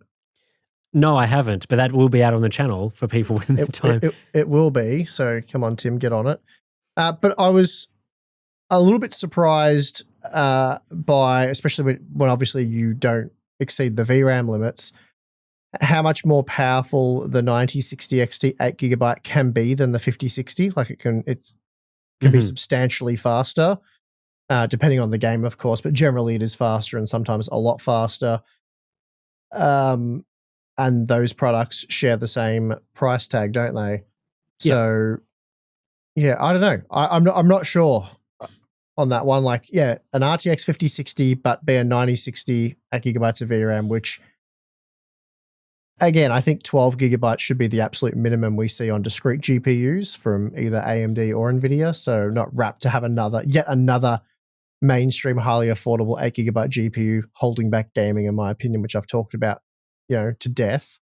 No, I haven't, but that will be out on the channel for people when the time. It will be. So come on, Tim, get on it. But I was a little bit surprised by, especially when obviously you don't exceed the VRAM limits, how much more powerful the 9060 XT 8GB can be than the 5060. Like it can be substantially faster, depending on the game, of course, but generally it is faster and sometimes a lot faster. And those products share the same price tag, don't they? So, yeah, I don't know. I'm not sure on that one. Like, yeah, an RTX 5060, but be a 9060 8GB of VRAM, which, again, I think 12 gigabytes should be the absolute minimum we see on discrete GPUs from either AMD or Nvidia. So not wrapped to have yet another mainstream, highly affordable 8GB GPU holding back gaming, in my opinion, which I've talked about, to death.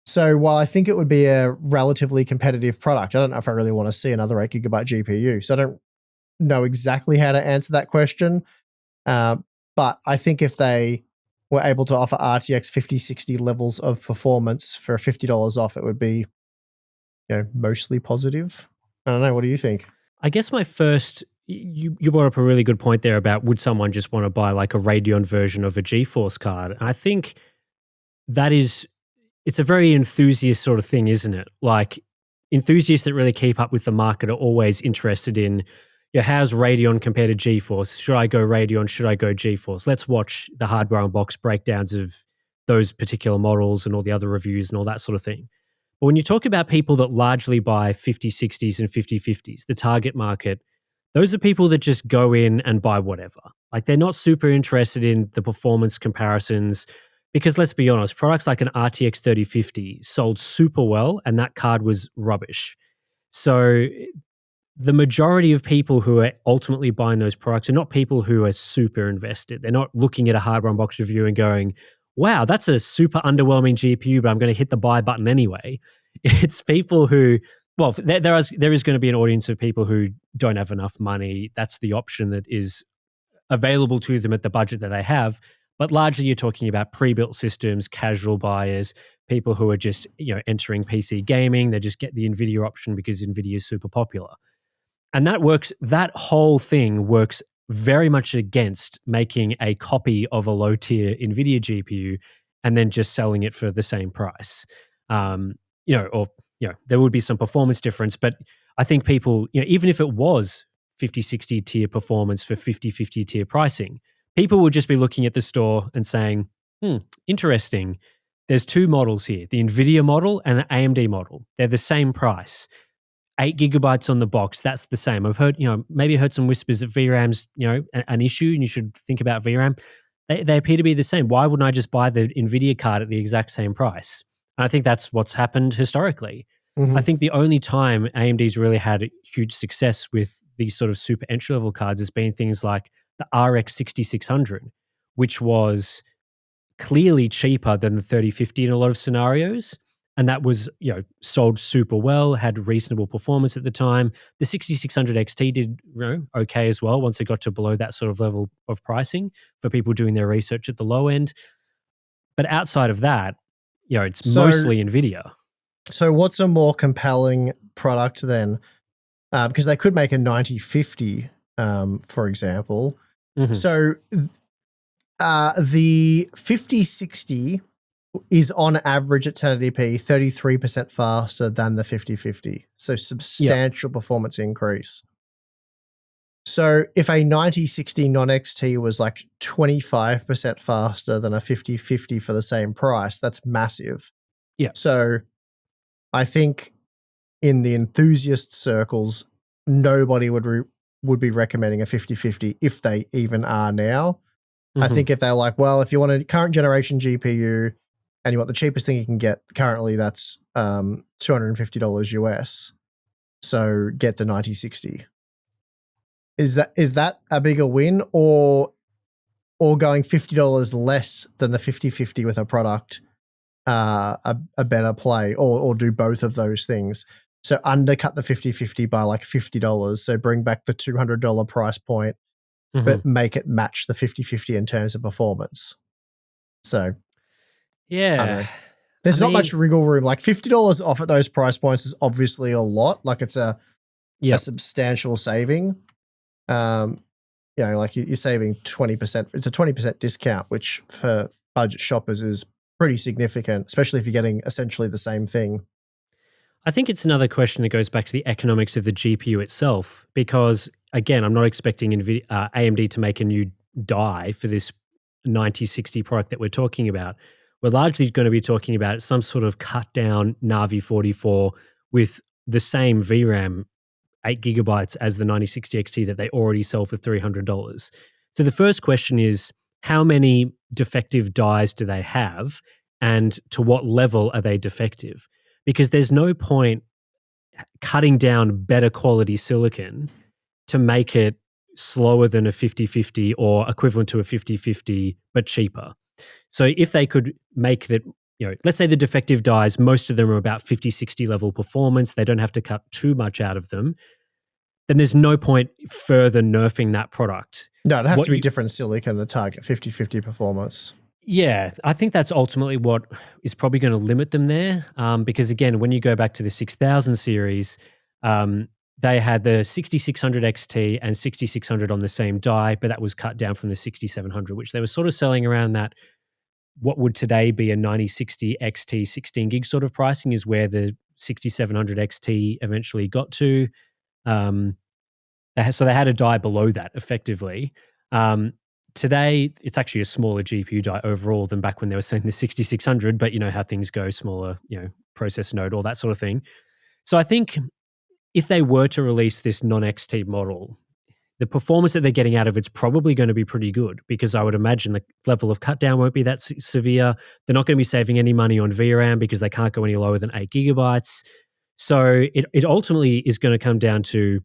So while I think it would be a relatively competitive product, I don't know if I really want to see another 8GB GPU. So I don't know exactly how to answer that question. But I think if they were able to offer RTX 5060 levels of performance for $50 off, it would be, mostly positive. I don't know. What do you think? I guess my first, you brought up a really good point there about would someone just want to buy like a Radeon version of a GeForce card? And I think it's a very enthusiast sort of thing, isn't it? Like enthusiasts that really keep up with the market are always interested in, how's Radeon compared to GeForce? Should I go Radeon? Should I go GeForce? Let's watch the hardware unbox breakdowns of those particular models and all the other reviews and all that sort of thing. But when you talk about people that largely buy 5060s and 5050s, the target market, those are people that just go in and buy whatever. Like they're not super interested in the performance comparisons because let's be honest, products like an RTX 3050 sold super well and that card was rubbish. So the majority of people who are ultimately buying those products are not people who are super invested. They're not looking at a hardware unbox review and going, wow, that's a super underwhelming GPU, but I'm going to hit the buy button anyway. It's people who, well, there is going to be an audience of people who don't have enough money. That's the option that is available to them at the budget that they have. But largely you're talking about pre-built systems, casual buyers, people who are just, entering PC gaming. They just get the Nvidia option because Nvidia is super popular. And that whole thing works very much against making a copy of a low-tier Nvidia GPU and then just selling it for the same price. There would be some performance difference, but I think people, even if it was 5060 tier performance for 5050 tier pricing, people would just be looking at the store and saying, interesting. There's two models here, the Nvidia model and the AMD model. They're the same price. 8 gigabytes on the box, that's the same. I've heard, maybe heard some whispers that VRAM's, an issue and you should think about VRAM. They appear to be the same. Why wouldn't I just buy the Nvidia card at the exact same price? And I think that's what's happened historically. I think the only time AMD's really had huge success with these sort of super entry-level cards has been things like the RX 6600, which was clearly cheaper than the 3050 in a lot of scenarios. And that was, sold super well, had reasonable performance at the time. The 6600 XT did, okay as well once it got to below that sort of level of pricing for people doing their research at the low end. But outside of that, it's mostly Nvidia. So what's a more compelling product then? Because they could make a 9050, for example. So the 5060 is on average at 1080p 33% faster than the 5050. So substantial performance increase. So if a 9060 non-XT was like 25% faster than a 5050 for the same price, that's massive. Yeah. So I think in the enthusiast circles, nobody would be recommending a 5050 if they even are now. I think if they're like, well, if you want a current generation GPU and you want the cheapest thing you can get currently, that's $250 US. So get the 9060. Is that a bigger win or going $50 less than the 5050 with a product a better play, or do both of those things? So undercut the 5050 by like $50. So bring back the $200 price point but make it match the 5050 in terms of performance. So, yeah, I don't know. There's not much wriggle room. Like $50 off at those price points is obviously a lot. Like it's a substantial saving. Like you're saving 20%. It's a 20% discount, which for budget shoppers is pretty significant, especially if you're getting essentially the same thing. I think it's another question that goes back to the economics of the GPU itself, because again, I'm not expecting AMD to make a new die for this 9060 product that we're talking about. We're largely going to be talking about some sort of cut down Navi 44 with the same VRAM, 8 gigabytes as the 9060 XT that they already sell for $300. So the first question is, how many defective dies do they have, and to what level are they defective? Because there's no point cutting down better quality silicon to make it slower than a 5050 or equivalent to a 5050 but cheaper. So if they could make that, let's say the defective dies, most of them are about 5060 level performance, they don't have to cut too much out of them, then there's no point further nerfing that product. No, it'd have to be different silicon to target 5050 performance. Yeah, I think that's ultimately what is probably going to limit them there. Because again, when you go back to the 6000 series, they had the 6600 XT and 6600 on the same die, but that was cut down from the 6700, which they were sort of selling around that. What would today be a 9060 XT 16 gig sort of pricing is where the 6700 XT eventually got to. So they had a die below that effectively. Today, it's actually a smaller GPU die overall than back when they were saying the 6600, but you know how things go, smaller, processor node, all that sort of thing. So I think if they were to release this non-XT model, the performance that they're getting out of it's probably going to be pretty good, because I would imagine the level of cut down won't be that severe. They're not going to be saving any money on VRAM because they can't go any lower than 8 gigabytes. So it ultimately is going to come down to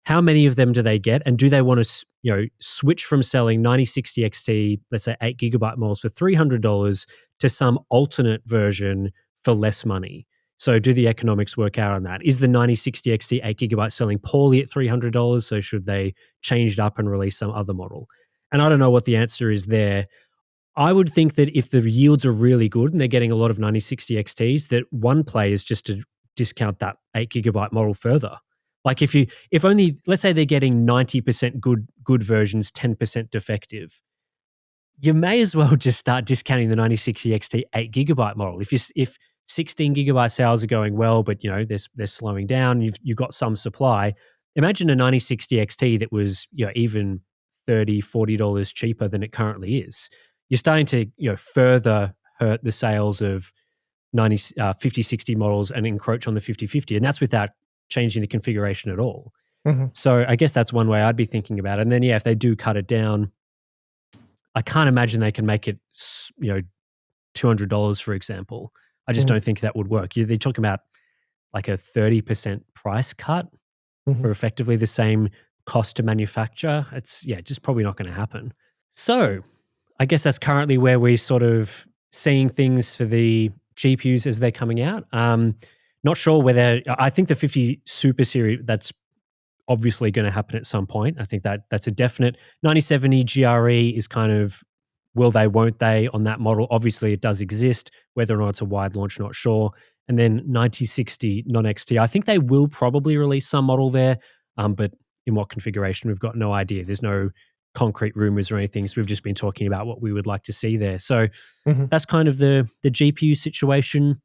how many of them do they get, and do they want to switch from selling 9060 XT, let's say 8 gigabyte models for $300 to some alternate version for less money? So do the economics work out on that? Is the 9060 XT 8 gigabyte selling poorly at $300? So should they change it up and release some other model? And I don't know what the answer is there. I would think that if the yields are really good and they're getting a lot of 9060 XTs, that one play is just to discount that 8 gigabyte model further. Like if only, let's say they're getting 90% good versions, 10% defective, you may as well just start discounting the 9060 XT 8 gigabyte model. If 16 gigabyte sales are going well, but they're slowing down, you've got some supply. Imagine a 9060 XT that was even $30, $40 cheaper than it currently is. You're starting to further hurt the sales of 5060 models and encroach on the 5050, and that's without changing the configuration at all. Mm-hmm. So I guess that's one way I'd be thinking about it. And then if they do cut it down, I can't imagine they can make it $200, for example. I just don't think that would work. They're talking about like a 30% price cut for effectively the same cost to manufacture. It's just probably not going to happen. So I guess that's currently where we're sort of seeing things for the GPUs as they're coming out. Not sure whether, I think the 50 Super Series, that's obviously going to happen at some point. I think that's a definite. 9070 GRE is kind of will they, won't they on that model. Obviously it does exist. Whether or not it's a wide launch, not sure. And then 9060 non-XT, I think they will probably release some model there, but in what configuration, we've got no idea. There's no concrete rumors or anything, so we've just been talking about what we would like to see there. So that's kind of the GPU situation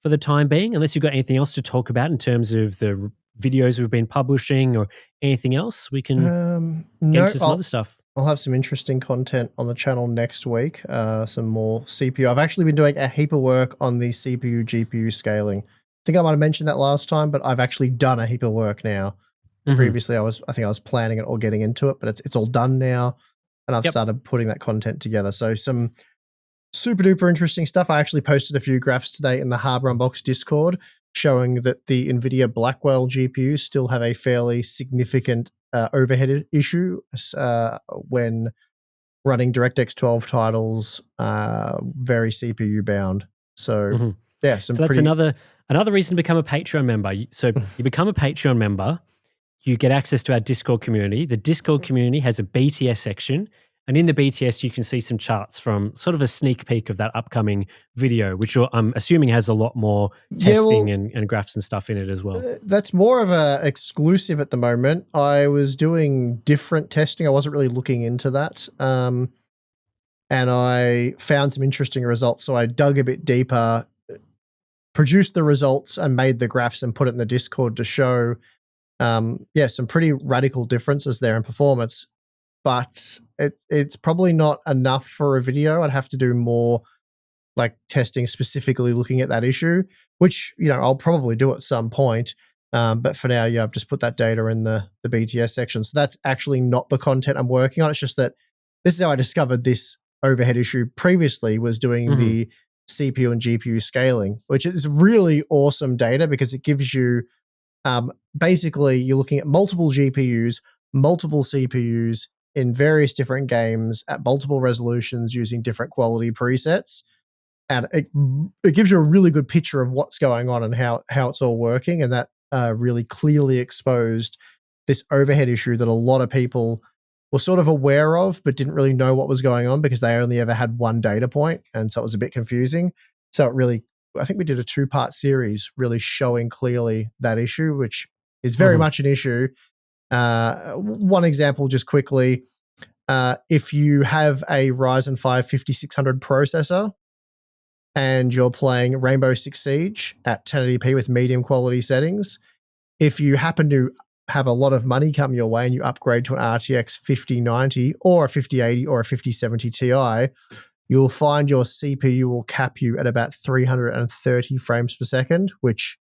for the time being, unless you've got anything else to talk about in terms of the videos we've been publishing or anything else, we can get into some other stuff. I'll have some interesting content on the channel next week, some more CPU. I've actually been doing a heap of work on the CPU, GPU scaling. I think I might have mentioned that last time, but I've actually done a heap of work now. Previously, I think I was planning it or getting into it, but it's all done now, and I've started putting that content together. So some super duper interesting stuff. I actually posted a few graphs today in the Hardware Unbox Discord showing that the Nvidia Blackwell GPUs still have a fairly significant overhead issue when running DirectX 12 titles, very CPU bound. So so that's another reason to become a Patreon member. So you become a Patreon member, you get access to our Discord community. The Discord community has a BTS section, and in the BTS, you can see some charts from sort of a sneak peek of that upcoming video, which I'm assuming has a lot more testing and graphs and stuff in it as well. That's more of a exclusive at the moment. I was doing different testing. I wasn't really looking into that. And I found some interesting results. So I dug a bit deeper, produced the results and made the graphs and put it in the Discord to show, some pretty radical differences there in performance. But it's probably not enough for a video. I'd have to do more like testing specifically looking at that issue, which, I'll probably do at some point. But for now, I've just put that data in the BTS section. So that's actually not the content I'm working on. It's just that this is how I discovered this overhead issue previously, was doing the CPU and GPU scaling, which is really awesome data because it gives you, basically you're looking at multiple GPUs, multiple CPUs in various different games at multiple resolutions using different quality presets. And it gives you a really good picture of what's going on and how it's all working. And that really clearly exposed this overhead issue that a lot of people were sort of aware of, but didn't really know what was going on because they only ever had one data point. And so it was a bit confusing. So I think we did a 2-part series really showing clearly that issue, which is very much an issue. One example, just quickly, if you have a Ryzen 5 5600 processor and you're playing Rainbow Six Siege at 1080p with medium quality settings, if you happen to have a lot of money come your way and you upgrade to an RTX 5090 or a 5080 or a 5070 Ti, you'll find your CPU will cap you at about 330 frames per second, which,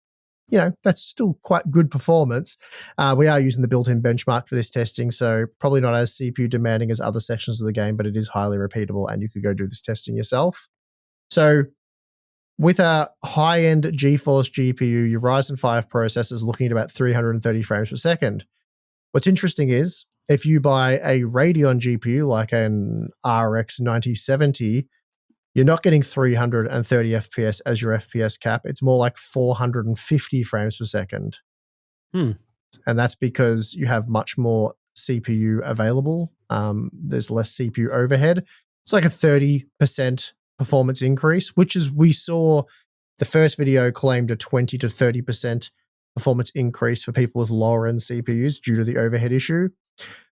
that's still quite good performance. We are using the built-in benchmark for this testing, so probably not as CPU demanding as other sections of the game, but it is highly repeatable and you could go do this testing yourself. So with a high-end GeForce GPU, your Ryzen 5 processor is looking at about 330 frames per second. What's interesting is if you buy a Radeon GPU like an RX 9070, you're not getting 330 FPS as your FPS cap. It's more like 450 frames per second. And that's because you have much more CPU available. There's less CPU overhead. It's like a 30% performance increase, which is, we saw the first video claimed a 20 to 30% performance increase for people with lower end CPUs due to the overhead issue.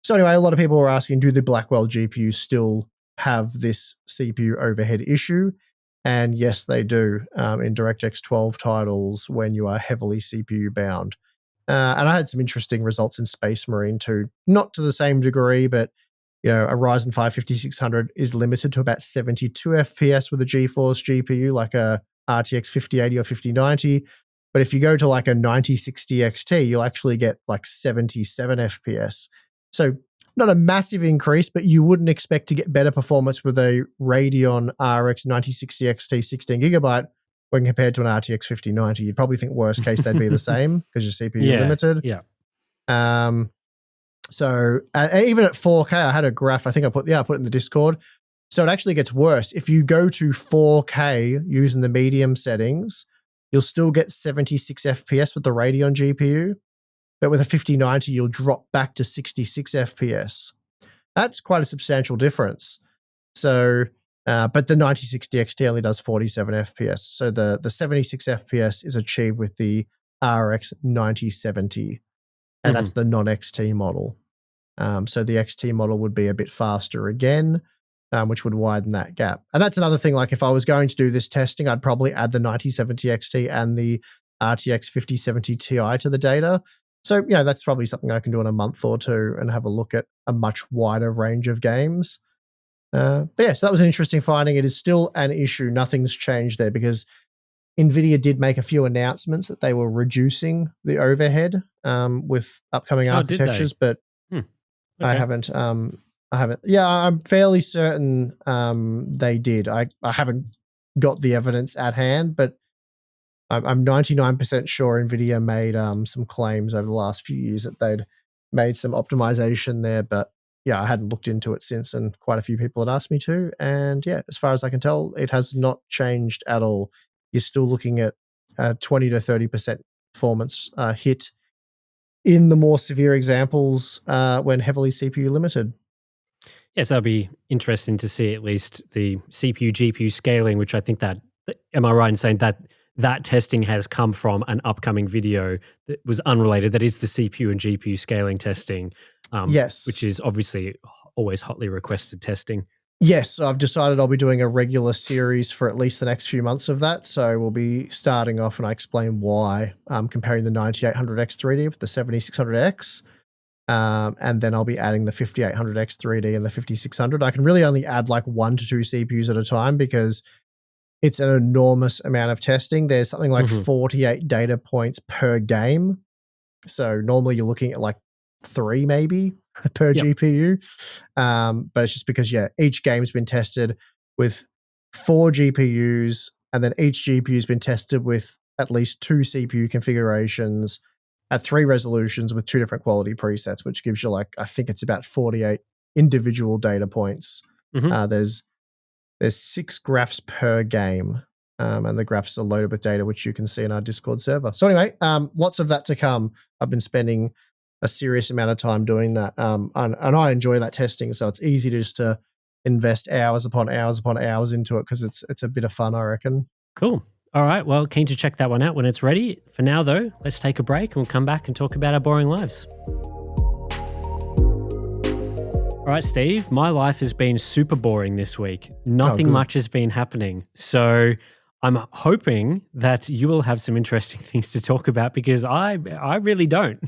So anyway, a lot of people were asking, do the Blackwell GPUs still have this CPU overhead issue? And yes, they do in DirectX 12 titles when you are heavily CPU bound. And I had some interesting results in Space Marine too, not to the same degree, but a Ryzen 5 5600 is limited to about 72 FPS with a GeForce GPU, like a RTX 5080 or 5090. But if you go to like a 9060 XT, you'll actually get like 77 FPS. So not a massive increase, but you wouldn't expect to get better performance with a Radeon RX 9060 XT 16 gigabyte when compared to an RTX 5090. You'd probably think worst case they'd be the same because your CPU limited. Yeah. So even at 4K, I had a graph. I think I put it in the Discord. So it actually gets worse. If you go to 4K using the medium settings, you'll still get 76 FPS with the Radeon GPU. But with a 5090, you'll drop back to 66 FPS. That's quite a substantial difference. So, but the 9060 XT only does 47 FPS. So the 76 FPS is achieved with the RX 9070. And that's the non-XT model. So the XT model would be a bit faster again, which would widen that gap. And that's another thing, like if I was going to do this testing, I'd probably add the 9070 XT and the RTX 5070 Ti to the data. So, that's probably something I can do in a month or two and have a look at a much wider range of games. But yeah, so that was an interesting finding. It is still an issue. Nothing's changed there because Nvidia did make a few announcements that they were reducing the overhead with upcoming architectures, but Okay. I haven't. Yeah, I'm fairly certain they did. I haven't got the evidence at hand, but I'm 99% sure Nvidia made some claims over the last few years that they'd made some optimization there, but yeah, I hadn't looked into it since, and quite a few people had asked me to. And yeah, as far as I can tell, it has not changed at all. You're still looking at 20 to 30% performance hit in the more severe examples when heavily CPU limited. Yes, that'll be interesting to see at least the CPU GPU scaling, which I think that, am I right in saying that that testing has come from an upcoming video that was unrelated, that is the CPU and GPU scaling testing, Yes. which is obviously always hotly requested testing. Yes, I've decided I'll be doing a regular series for at least the next few months of that. So we'll be starting off and I explain why, comparing the 9800X 3D with the 7600X. And then I'll be adding the 5800X 3D and the 5600. I can really only add like 1 to 2 CPUs at a time because it's an enormous amount of testing. There's something like 48 data points per game. So normally you're looking at like 3 maybe per GPU. But it's just because, each game's been tested with 4 GPUs, and then each GPU's been tested with at least 2 CPU configurations at 3 resolutions with 2 different quality presets, which gives you like, I think it's about 48 individual data points. There's 6 graphs per game, and the graphs are loaded with data, which you can see in our Discord server. So anyway, lots of that to come. I've been spending a serious amount of time doing that, and I enjoy that testing. So it's easy to just to invest hours upon hours upon hours into it because it's a bit of fun, I reckon. Cool. All right. Well, keen to check that one out when it's ready. For now, though, let's take a break and we'll come back and talk about our boring lives. All right, Steve, my life has been super boring this week. Nothing much has been happening. So I'm hoping that you will have some interesting things to talk about because I really don't.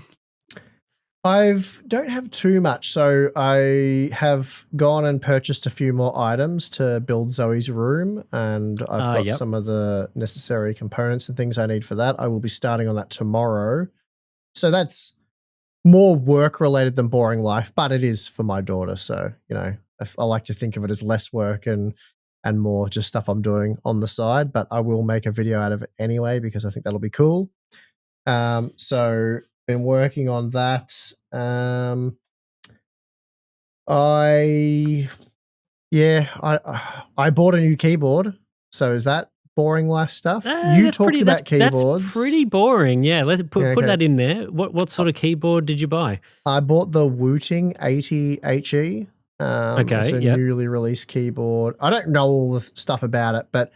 I don't have too much. So I have gone and purchased a few more items to build Zoe's room, and I've got some of the necessary components and things I need for that. I will be starting on that tomorrow. So that's more work related than boring life, but it is for my daughter. So, I like to think of it as less work and more just stuff I'm doing on the side, but I will make a video out of it anyway because I think that'll be cool. So been working on that. I bought a new keyboard. So is that boring life stuff? You talked about keyboards. That's pretty boring. Yeah, let's put that in there. What sort of keyboard did you buy? I bought the Wooting 80HE. It's a newly released keyboard. I don't know all the stuff about it, but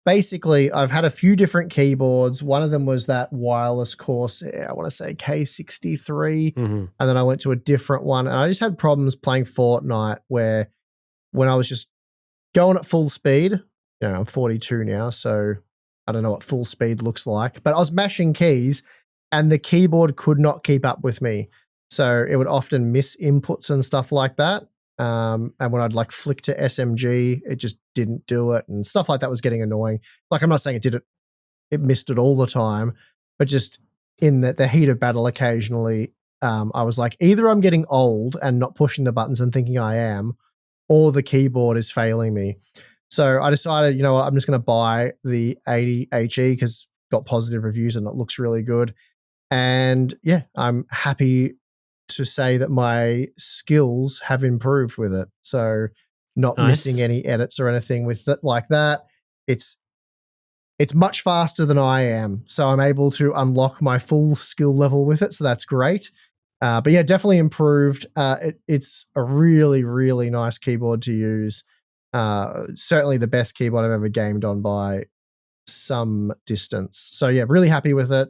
basically I've had a few different keyboards. One of them was that wireless Corsair, I want to say K63. And then I went to a different one and I just had problems playing Fortnite where when I was just going at full speed, I'm 42 now, so I don't know what full speed looks like, but I was mashing keys and the keyboard could not keep up with me. So it would often miss inputs and stuff like that. And when I'd like flick to SMG, it just didn't do it and stuff like that was getting annoying. Like I'm not saying it missed it all the time, but just in the heat of battle occasionally, I was like, either I'm getting old and not pushing the buttons and thinking I am, or the keyboard is failing me. So I decided, I'm just going to buy the 80HE because got positive reviews and it looks really good. And I'm happy to say that my skills have improved with it. So not missing any edits or anything with it like that. It's much faster than I am. So I'm able to unlock my full skill level with it. So that's great. But definitely improved. It's a really, really nice keyboard to use. Certainly the best keyboard I've ever gamed on by some distance. So really happy with it.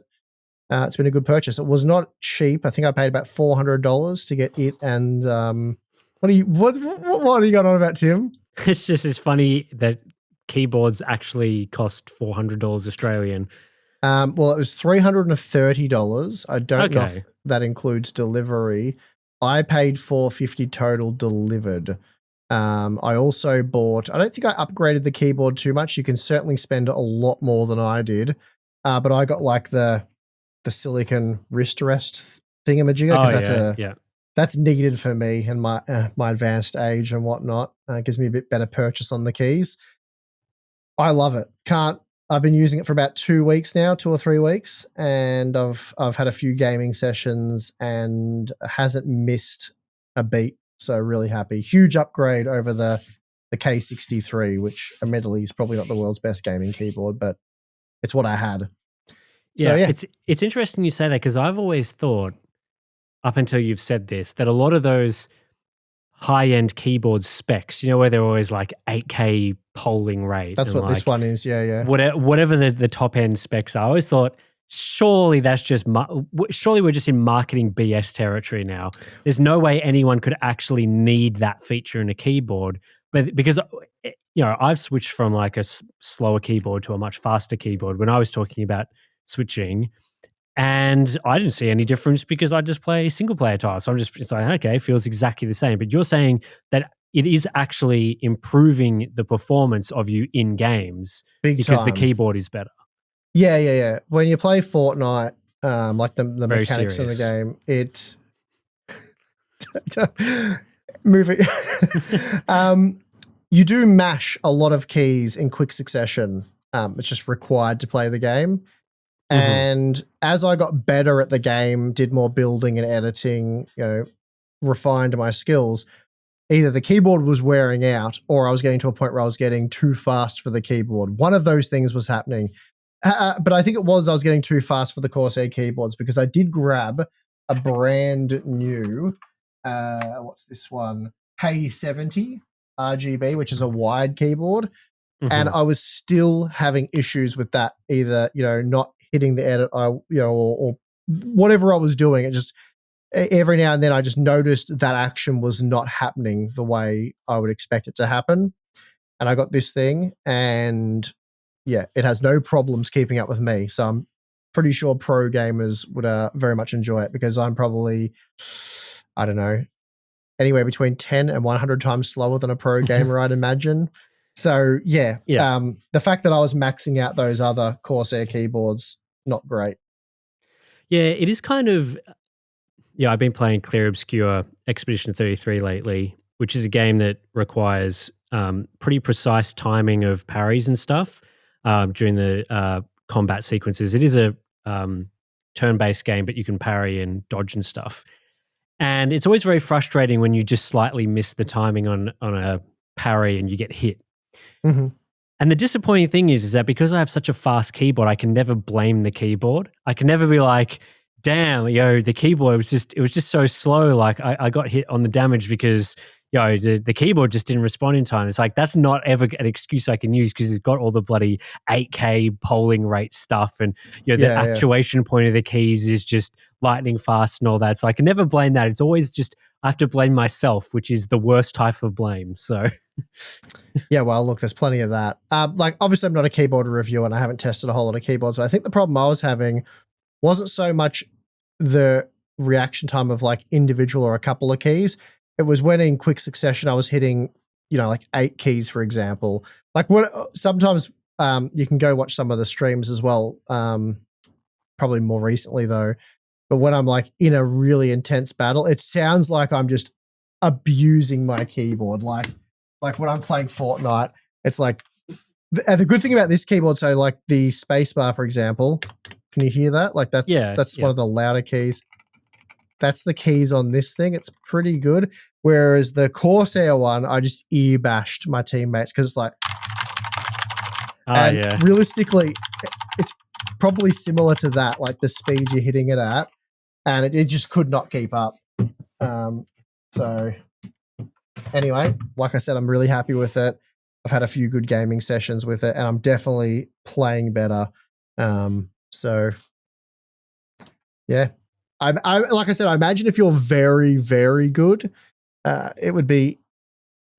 It's been a good purchase. It was not cheap. I think I paid about $400 to get it. And what are you going on about, Tim? It's just funny that keyboards actually cost $400 Australian. Well, it was $330. I don't know if that includes delivery. I paid $450 total delivered. I also bought, I don't think I upgraded the keyboard too much. You can certainly spend a lot more than I did. But I got like the silicon wrist rest thingamajigger because that's needed for me and my advanced age and whatnot. It gives me a bit better purchase on the keys. I love it. I've been using it for about 2 weeks now, 2 or 3 weeks, and I've had a few gaming sessions and hasn't missed a beat. So really happy. Huge upgrade over the K63, which admittedly is probably not the world's best gaming keyboard, but it's what I had. Yeah, so, it's interesting you say that because I've always thought up until you've said this, that a lot of those high-end keyboard specs, where they're always like 8K polling rate That's and what this like one is. Yeah, yeah. whatever the top end specs are. I always thought, surely that's just surely we're just in marketing BS territory now. There's no way anyone could actually need that feature in a keyboard, but because I've switched from like a slower keyboard to a much faster keyboard when I was talking about switching, and I didn't see any difference because I just play single player titles. So it's like, okay, it feels exactly the same. But you're saying that it is actually improving the performance of you in games Big because the time. keyboard is better. Yeah, yeah, yeah. When you play Fortnite, like the Very mechanics serious. of the game, it moving. You do mash a lot of keys in quick succession. It's just required to play the game. And as I got better at the game, did more building and editing, refined my skills, either the keyboard was wearing out or I was getting to a point where I was getting too fast for the keyboard. One of those things was happening. But I think I was getting too fast for the Corsair keyboards because I did grab a brand new, what's this one? K70 RGB, which is a wide keyboard. And I was still having issues with that, either, not hitting the edit, or whatever I was doing. It just, every now and then I just noticed that action was not happening the way I would expect it to happen. And I got this thing, and yeah, it has no problems keeping up with me. So I'm pretty sure pro gamers would very much enjoy it because I'm probably, I don't know, anywhere between 10 and 100 times slower than a pro gamer, I'd imagine. So yeah. The fact that I was maxing out those other Corsair keyboards, not great. Yeah, it is kind of, I've been playing Clear Obscure Expedition 33 lately, which is a game that requires pretty precise timing of parries and stuff during the combat sequences. It is a turn-based game, but you can parry and dodge and stuff. And it's always very frustrating when you just slightly miss the timing on a parry and you get hit. And the disappointing thing is that because I have such a fast keyboard, I can never blame the keyboard. I can never be like, damn, the keyboard was just so slow. Like I got hit on the damage because the keyboard just didn't respond in time. It's like, that's not ever an excuse I can use because it's got all the bloody 8K polling rate stuff, and the actuation point of the keys is just lightning fast and all that. So I can never blame that. It's always just I have to blame myself, which is the worst type of blame. So yeah, well, look, there's plenty of that. Like, obviously, I'm not a keyboard reviewer and I haven't tested a whole lot of keyboards, but I think the problem I was having wasn't so much the reaction time of like individual or a couple of keys. It was when in quick succession I was hitting, like 8 keys, for example. Like what sometimes you can go watch some of the streams as well. Probably more recently though. But when I'm like in a really intense battle, it sounds like I'm just abusing my keyboard. Like when I'm playing Fortnite, it's like the good thing about this keyboard, so like the spacebar, for example, can you hear that? Like that's one of the louder keys. That's the keys on this thing. It's pretty good. Whereas the Corsair one, I just ear bashed my teammates because it's like, realistically, it's probably similar to that, like the speed you're hitting it at, and it just could not keep up. So anyway, like I said, I'm really happy with it. I've had a few good gaming sessions with it, and I'm definitely playing better. So yeah, I like I said, I imagine if you're very, very good, it would be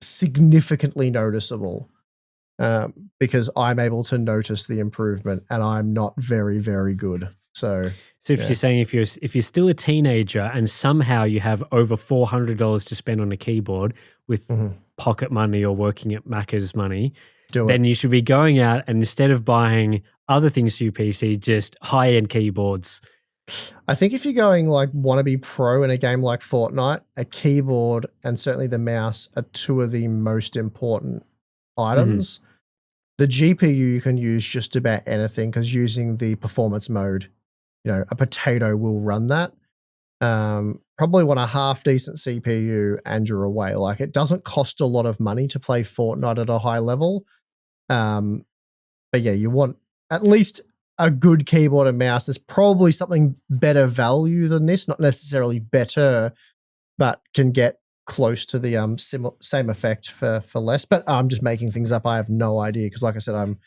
significantly noticeable. Because I'm able to notice the improvement, and I'm not very, very good. So if you're saying if you're still a teenager and somehow you have over $400 to spend on a keyboard with pocket money or working at Macca's money, then you should be going out and instead of buying other things for your PC, just high-end keyboards. I think if you're going like want to be pro in a game like Fortnite, a keyboard and certainly the mouse are two of the most important items. The GPU you can use just about anything because using the performance mode, a potato will run that. Probably want a half decent CPU and you're away. Like it doesn't cost a lot of money to play Fortnite at a high level. But yeah, you want at least a good keyboard and mouse, there's probably something better value than this, not necessarily better, but can get close to the same effect for less. But I'm just making things up. I have no idea because, like I said, I'm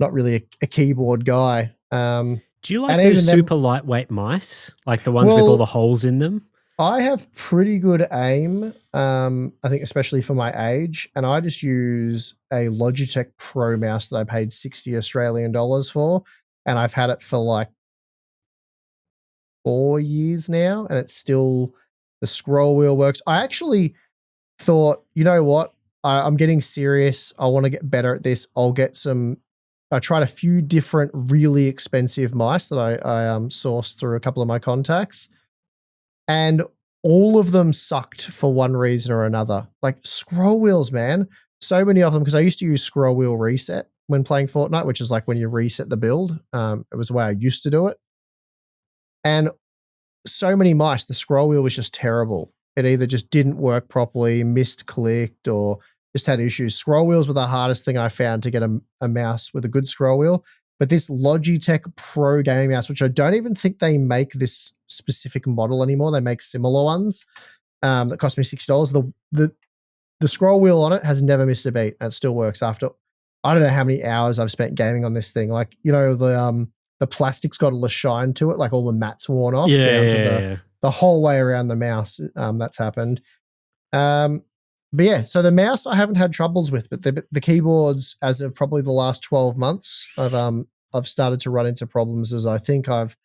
not really a keyboard guy. Do you like and those even super lightweight mice, like the ones with all Well, the holes in them? I have pretty good aim, I think especially for my age, and I just use a Logitech Pro mouse that I paid 60 Australian dollars for, and I've had it for like 4 years now, and it's still, the scroll wheel works. I actually thought, you know what? I'm getting serious. I want to get better at this. I tried a few different really expensive mice that I sourced through a couple of my contacts, and all of them sucked for one reason or another. Like scroll wheels, man. So many of them, because I used to use scroll wheel reset when playing Fortnite, which is like when you reset the build. It was the way I used to do it. And so many mice, the scroll wheel was just terrible. It either just didn't work properly, misclicked, or just had issues. Scroll wheels were the hardest thing I found to get a mouse with a good scroll wheel. But this Logitech Pro gaming mouse, which I don't even think they make this specific model anymore. They make similar ones that cost me $60. The scroll wheel on it has never missed a beat, and it still works after, I don't know how many hours I've spent gaming on this thing. Like, you know, the plastic's got a shine to it, like all the mat's worn off down to the whole way around the mouse. That's happened. But yeah, so the mouse I haven't had troubles with, but the keyboards, as of probably the last 12 months, I've started to run into problems. As I think I've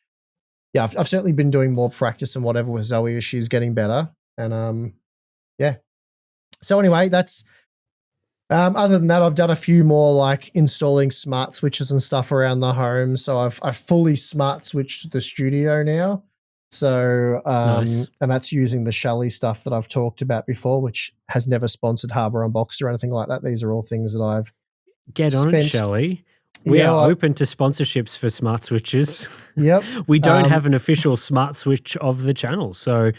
certainly been doing more practice and whatever with Zoe as she's getting better. And yeah. So anyway, that's other than that, I've done a few more like installing smart switches and stuff around the home. So I've fully smart switched the studio now. So Nice. and that's using the Shelly stuff that I've talked about before, which has never sponsored Harbor Unboxed or anything like that. These are all things that I've Get on it, Shelley. We are open to sponsorships for smart switches. Yep. We don't have an official smart switch of the channel, so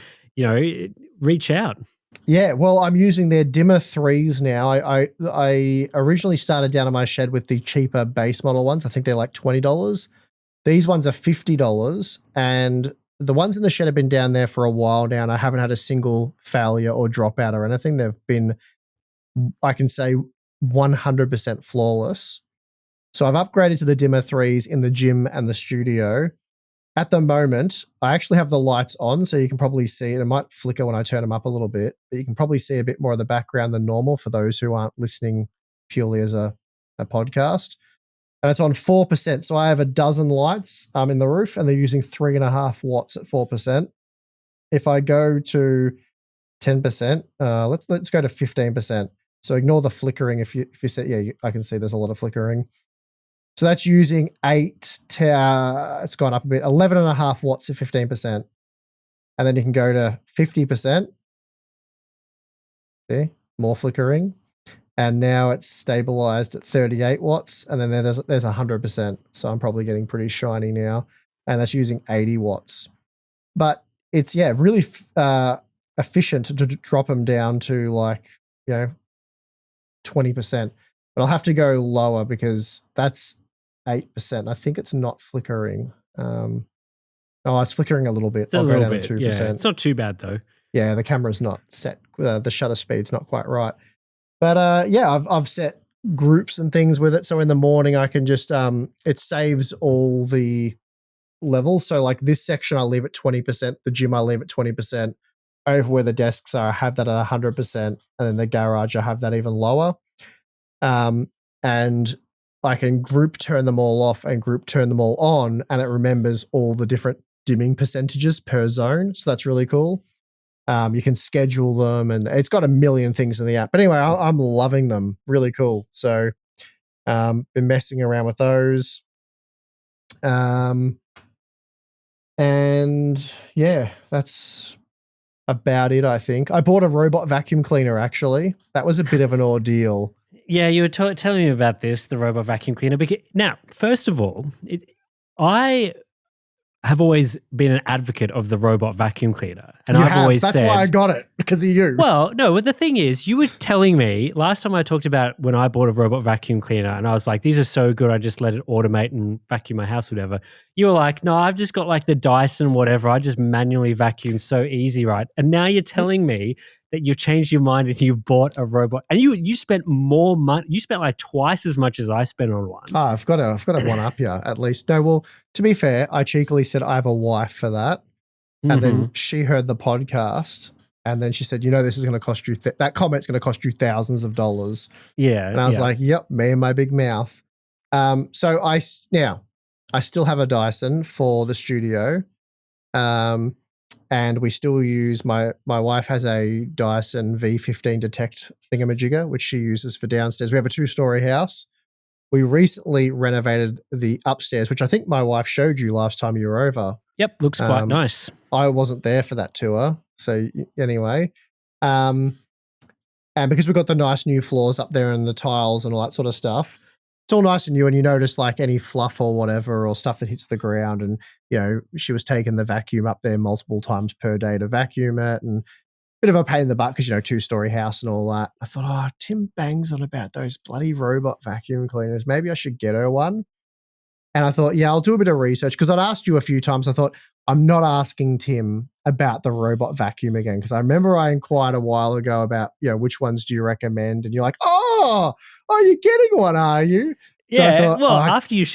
reach out. Yeah, well, I'm using their dimmer 3s now. I originally started down in my shed with the cheaper base model ones. I think they're like $20. These ones are $50, and the ones in the shed have been down there for a while now, and I haven't had a single failure or dropout or anything. They've been, I can say, 100% flawless. So I've upgraded to the dimmer 3s in the gym and the studio. At the moment, I actually have the lights on, so you can probably see it. It might flicker when I turn them up a little bit, but you can probably see a bit more of the background than normal for those who aren't listening purely as a podcast. And it's on 4%. So I have a dozen lights in the roof, and they're using 3.5 watts at 4%. If I go to 10%, let's go to 15%. So ignore the flickering. If you see, I can see there's a lot of flickering. So that's using it's gone up a bit, 11.5 watts at 15%. And then you can go to 50%. See, more flickering. And now it's stabilized at 38 watts. And then there's 100%. So I'm probably getting pretty shiny now. And that's using 80 watts. But it's, really efficient to drop them down to like, 20%. But I'll have to go lower because that's 8%. I think it's not flickering. It's flickering a little bit. I'll go down to 2%. Yeah, it's not too bad though. Yeah, the camera's not set. The shutter speed's not quite right. But I've set groups and things with it. So in the morning I can just it saves all the levels. So like this section I leave at 20%, the gym I leave at 20%. Over where the desks are, I have that at 100%, and then the garage I have that even lower. And I can group turn them all off and group turn them all on, and it remembers all the different dimming percentages per zone. So that's really cool. You can schedule them, and it's got a million things in the app. But anyway, I'm loving them. Really cool. So been messing around with those. And yeah, that's about it, I think. I bought a robot vacuum cleaner, actually. That was a bit of an ordeal. Yeah, you were telling me about this, the robot vacuum cleaner. Now, first of all, I have always been an advocate of the robot vacuum cleaner. And I've always That's said, why I got it, because of you. well, no, but the thing is, you were telling me last time I talked about when I bought a robot vacuum cleaner and I was like, these are so good, I just let it automate and vacuum my house, whatever. You were like, no, I've just got like the Dyson, whatever. I just manually vacuum, so easy, right? And now you're telling me that you've changed your mind and you bought a robot and you spent more money. You spent like twice as much as I spent on one. Oh, I've got to one up you at least. No, well, to be fair, I cheekily said I have a wife for that. And then she heard the podcast and then she said, this is going to cost you, that comment's going to cost you thousands of dollars. Yeah. And I was like, yep, me and my big mouth. So I still have a Dyson for the studio. And we still use, my wife has a Dyson V15 Detect thingamajigger, which she uses for downstairs. We have a 2-story house. We recently renovated the upstairs, which I think my wife showed you last time you were over. Yep, looks quite nice. I wasn't there for that tour. So anyway, and because we've got the nice new floors up there and the tiles and all that sort of stuff, it's all nice and new, and you notice like any fluff or whatever or stuff that hits the ground. And, she was taking the vacuum up there multiple times per day to vacuum it, and bit of a pain in the butt because, 2-story house and all that. I thought, Tim bangs on about those bloody robot vacuum cleaners. Maybe I should get her one. And I thought, I'll do a bit of research because I'd asked you a few times. I thought, I'm not asking Tim about the robot vacuum again because I remember I inquired a while ago about, which ones do you recommend? And you're like, oh, you're getting one, are you? Yeah, so I thought,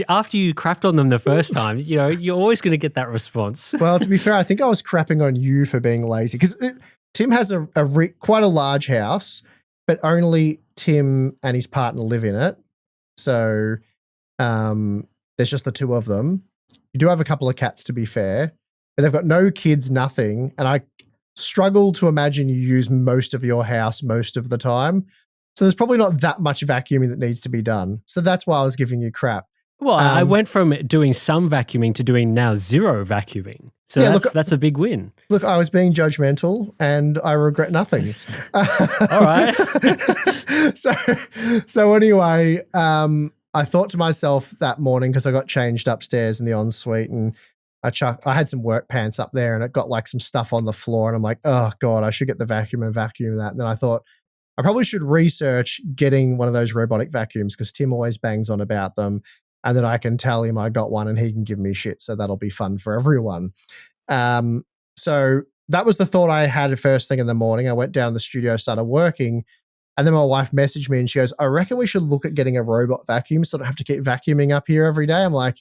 after you crapped on them the first time, you're always going to get that response. Well, to be fair, I think I was crapping on you for being lazy because Tim has quite a large house, but only Tim and his partner live in it. So there's just the two of them. You do have a couple of cats, to be fair, but they've got no kids, nothing. And I struggle to imagine you use most of your house most of the time. So there's probably not that much vacuuming that needs to be done. So that's why I was giving you crap. Well, I went from doing some vacuuming to doing now zero vacuuming. So that's a big win. Look, I was being judgmental and I regret nothing. All right. So anyway, I thought to myself that morning, because I got changed upstairs in the ensuite and I had some work pants up there and it got like some stuff on the floor and I'm like, oh God, I should get the vacuum and vacuum that. And then I thought, I probably should research getting one of those robotic vacuums because Tim always bangs on about them. And then I can tell him I got one and he can give me shit. So that'll be fun for everyone. So that was the thought I had first thing in the morning. I went down to the studio, started working. And then my wife messaged me and she goes, I reckon we should look at getting a robot vacuum so I don't have to keep vacuuming up here every day. I'm like,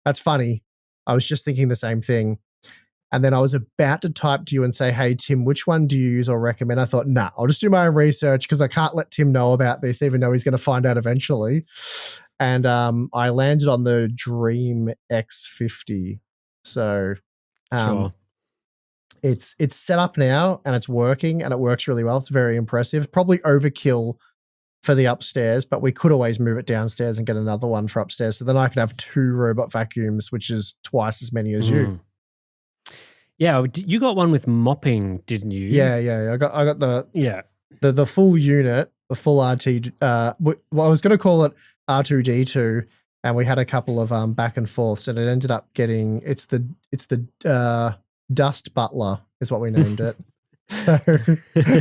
that's funny. I was just thinking the same thing. And then I was about to type to you and say, hey, Tim, which one do you use or recommend? I thought, nah, I'll just do my own research because I can't let Tim know about this, even though he's going to find out eventually. And I landed on the Dream X50. So Sure. It's set up now and it's working and it works really well. It's very impressive. Probably overkill for the upstairs, but we could always move it downstairs and get another one for upstairs. So then I could have 2 robot vacuums, which is twice as many as you. Yeah, you got one with mopping, didn't you? Yeah. I got the full unit, the full RT. Well, I was going to call it R2D2, and we had a couple of back and forths, and it ended up getting it's the Dust Butler is what we named it. So,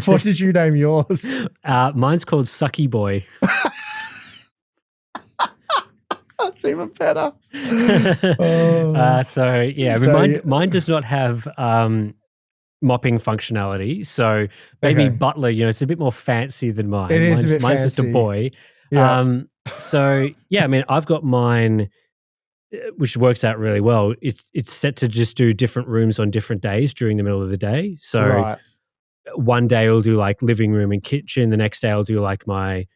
what did you name yours? Mine's called Sucky Boy. That's even better. Mine does not have mopping functionality. So maybe Butler, it's a bit more fancy than mine. It is a bit mine's fancy. Just a boy. Yeah. I've got mine, which works out really well. It's set to just do different rooms on different days during the middle of the day. So one day I'll do like living room and kitchen. The next day I'll do like my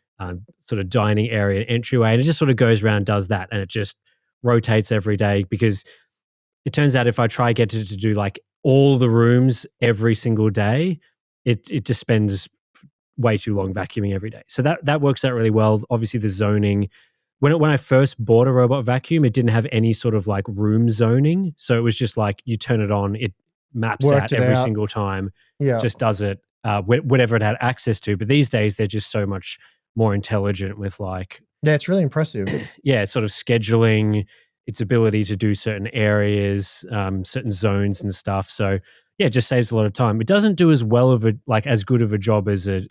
sort of dining area and entryway. And it just sort of goes around, does that. And it just rotates every day because it turns out if I try get it to do like all the rooms every single day, it just spends way too long vacuuming every day. So that works out really well. Obviously the zoning, when I first bought a robot vacuum, it didn't have any sort of like room zoning. So it was just like you turn it on, it maps out every single time, just does it, whatever it had access to. But these days they're just so much more intelligent with like... Yeah, it's really impressive. Sort of scheduling. its ability to do certain areas, certain zones and stuff. So yeah, it just saves a lot of time. It doesn't do as well of as good of a job as a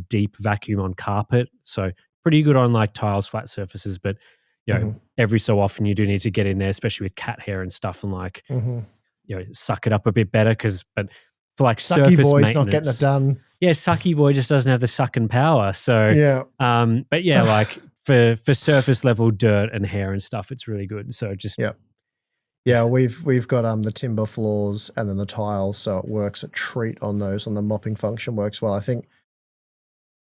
deep vacuum on carpet. So pretty good on like tiles, flat surfaces, but every so often you do need to get in there, especially with cat hair and stuff, and suck it up a bit better. But for like Sucky surface boy's maintenance, not getting it done. Yeah, Sucky boy just doesn't have the sucking power. So yeah, but yeah, like for surface level dirt and hair and stuff, it's really good. So just yeah, we've got the timber floors and then the tiles, so it works a treat on those. On the mopping function works well. I think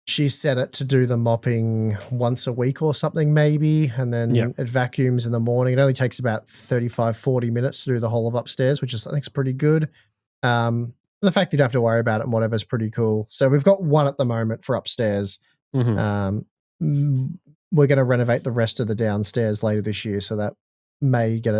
she set it to do the mopping once a week or something maybe, and then it vacuums in the morning. It only takes about 35-40 minutes to do the whole of upstairs, which is I think is pretty good. The fact that you don't have to worry about it and whatever is pretty cool. So we've got one at the moment for upstairs. We're going to renovate the rest of the downstairs later this year, so that may get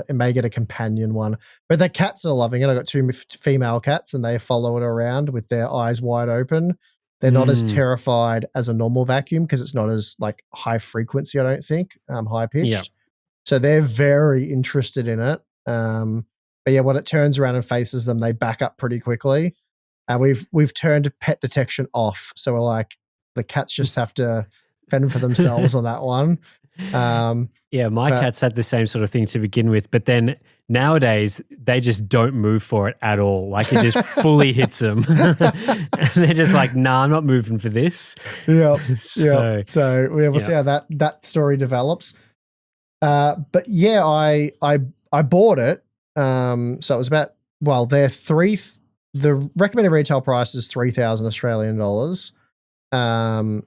a companion one. But the cats are loving it. I got 2 female cats, and they follow it around with their eyes wide open. They're not as terrified as a normal vacuum because it's not as like high frequency, I don't think, high pitched. Yeah. So they're very interested in it. But yeah, when it turns around and faces them, they back up pretty quickly. And we've turned pet detection off. So we're like, the cats just have to fend for themselves on that one. My cats had the same sort of thing to begin with, but then nowadays they just don't move for it at all. Like it just fully hits them. And they're just like, nah, I'm not moving for this. Yeah. So we'll see how that story develops. But yeah, I bought it. So it was about, the recommended retail price is 3,000 Australian dollars. And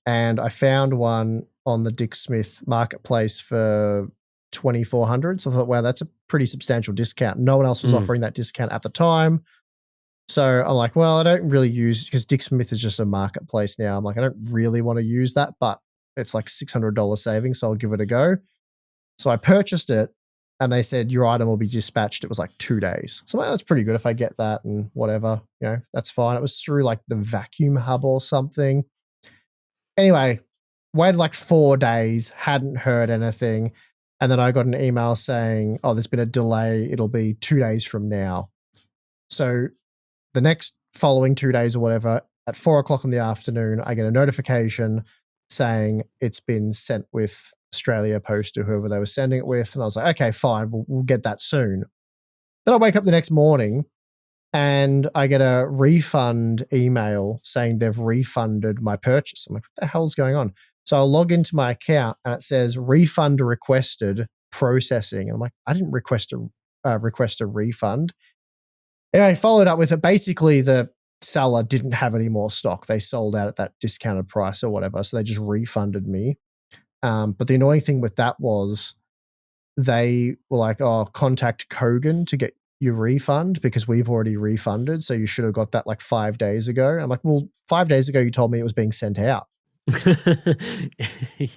I found one on the Dick Smith marketplace for 2,400. So I thought, wow, that's a pretty substantial discount. No one else was offering that discount at the time. So I'm like, well, I don't really use, because Dick Smith is just a marketplace now. I'm like, I don't really want to use that, but it's like $600 savings, so I'll give it a go. So I purchased it, and they said your item will be dispatched. It was like 2 days. So I'm like, that's pretty good if I get that and whatever, that's fine. It was through like the Vacuum Hub or something. Anyway, waited like 4 days, hadn't heard anything. And then I got an email saying, oh, there's been a delay. It'll be 2 days from now. So the next following 2 days or whatever, at 4:00 in the afternoon, I get a notification saying it's been sent with Australia Post or whoever they were sending it with. And I was like, okay, fine, we'll get that soon. Then I wake up the next morning and I get a refund email saying they've refunded my purchase. I'm like, what the hell's going on? So I'll log into my account and it says refund requested, processing. And I'm like, I didn't request a refund. Anyway, I followed up with it. Basically, the seller didn't have any more stock. They sold out at that discounted price or whatever. So they just refunded me. But the annoying thing with that was they were like, oh, contact Kogan to get your refund because we've already refunded. So you should have got that like 5 days ago. And I'm like, well, 5 days ago, you told me it was being sent out.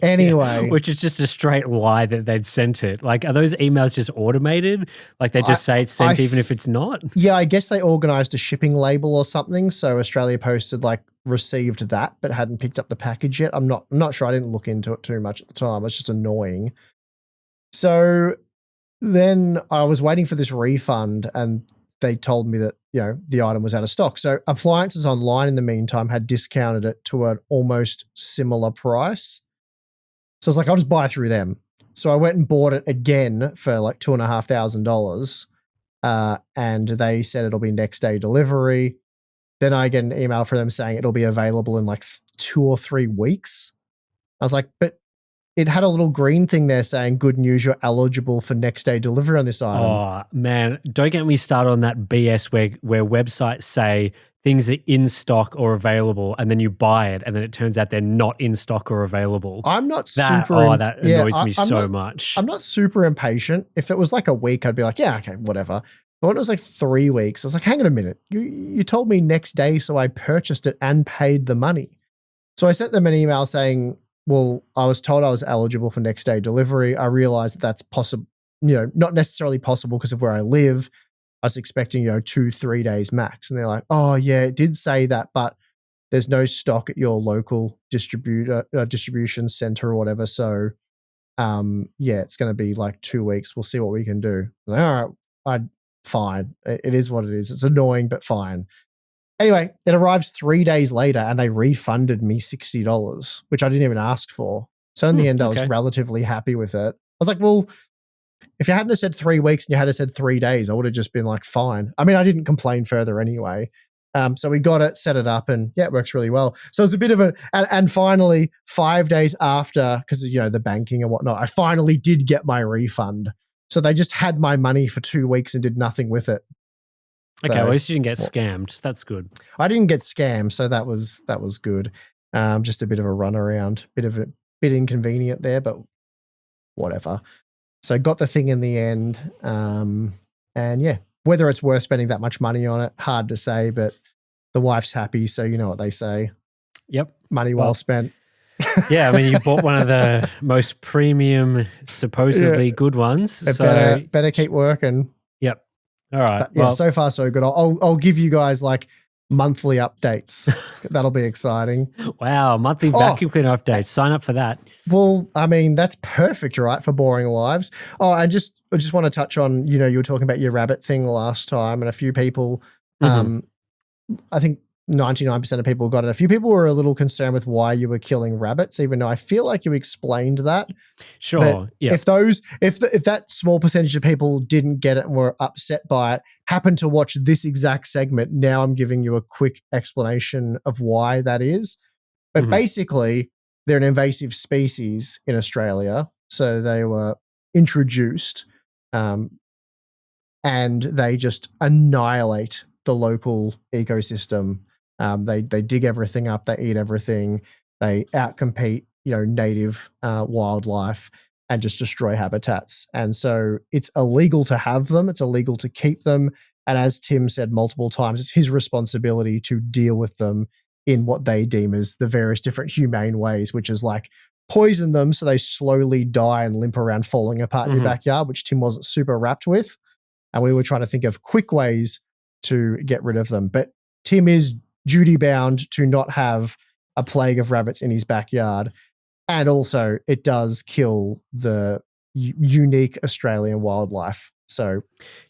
Anyway. Which is just a straight lie that they'd sent it. Like, are those emails just automated? Like they just say it's sent even if it's not? Yeah, I guess they organized a shipping label or something. So Australia Post had like received that, but hadn't picked up the package yet. I'm not sure. I didn't look into it too much at the time. It's just annoying. So then I was waiting for this refund and they told me that, the item was out of stock. So Appliances Online in the meantime had discounted it to an almost similar price. So I was like, I'll just buy through them. So I went and bought it again for like $2,500. And they said it'll be next day delivery. Then I get an email from them saying it'll be available in like 2 or 3 weeks. I was like, but it had a little green thing there saying, good news, you're eligible for next day delivery on this item. Oh, man. Don't get me started on that BS where websites say things are in stock or available and then you buy it and then it turns out they're not in stock or available. I'm not that annoys me so much. I'm not super impatient. If it was like a week, I'd be like, yeah, okay, whatever. But when it was like 3 weeks, I was like, hang on a minute. You told me next day, so I purchased it and paid the money. So I sent them an email saying, well, I was told I was eligible for next day delivery. I realized that that's possible, not necessarily possible because of where I live. I was expecting, 2-3 days max. And they're like, oh yeah, it did say that, but there's no stock at your local distribution center or whatever. So yeah, it's going to be like 2 weeks. We'll see what we can do. I was like, all right, fine. It is what it is. It's annoying, but fine. Anyway, it arrives 3 days later and they refunded me $60, which I didn't even ask for. So in the end, I was relatively happy with it. I was like, well, if you hadn't have said 3 weeks and you had said 3 days, I would have just been like, fine. I mean, I didn't complain further anyway. So we got it, set it up, and yeah, it works really well. So it's a bit of and finally, 5 days after, because, you know, the banking and whatnot, I finally did get my refund. So they just had my money for 2 weeks and did nothing with it. Okay, well, at least you didn't get scammed. That's good. I didn't get scammed, so that was good. Just a bit of a runaround, bit inconvenient there, but whatever. So got the thing in the end, and yeah, whether it's worth spending that much money on it, hard to say, but the wife's happy, so you know what they say. Yep. Money well spent. Yeah, I mean, you bought one of the most premium, supposedly good ones. So better keep working. Yep. All right. But yeah, so far so good. I'll give you guys like monthly updates. That'll be exciting. Wow, monthly vacuum cleaner updates. Sign up for that. Well, I mean, that's perfect, right, for boring lives. Oh, I just want to touch on, you know, you were talking about your rabbit thing last time, and a few people, I think 99% of people got it. A few people were a little concerned with why you were killing rabbits, even though I feel like you explained that. Sure. Yeah. If that small percentage of people didn't get it and were upset by it, happened to watch this exact segment, now I'm giving you a quick explanation of why that is. But basically, they're an invasive species in Australia. So they were introduced, and they just annihilate the local ecosystem. They dig everything up. They eat everything. They outcompete, you know, native wildlife and just destroy habitats. And so it's illegal to have them. It's illegal to keep them. And as Tim said multiple times, it's his responsibility to deal with them in what they deem as the various different humane ways, which is like poison them so they slowly die and limp around falling apart in your backyard, which Tim wasn't super wrapped with. And we were trying to think of quick ways to get rid of them. But Tim is duty bound to not have a plague of rabbits in his backyard. And also it does kill the unique Australian wildlife. So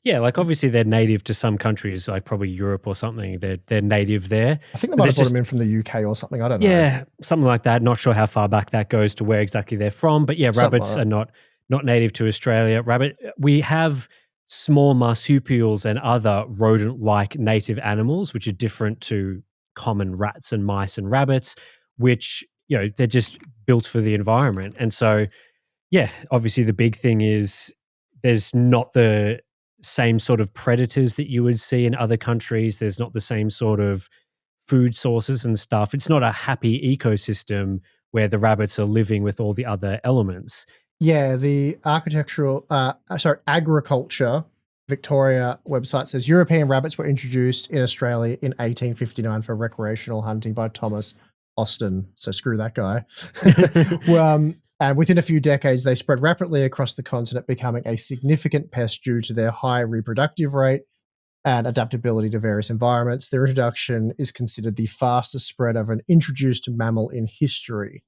yeah, like obviously they're native to some countries, like probably Europe or something. They're native there. I think they might have brought them in from the UK or something. I don't know. Yeah, something like that. Not sure how far back that goes to where exactly they're from. But yeah, rabbits are not native to Australia. We have small marsupials and other rodent-like native animals, which are different to common rats and mice and rabbits, which, you know, they're just built for the environment. And so, yeah, obviously the big thing is there's not the same sort of predators that you would see in other countries. There's not the same sort of food sources and stuff. It's not a happy ecosystem where the rabbits are living with all the other elements. Yeah, the agriculture Victoria website says European rabbits were introduced in Australia in 1859 for recreational hunting by Thomas Austin. So screw that guy. And within a few decades, they spread rapidly across the continent, becoming a significant pest due to their high reproductive rate and adaptability to various environments. Their introduction is considered the fastest spread of an introduced mammal in history.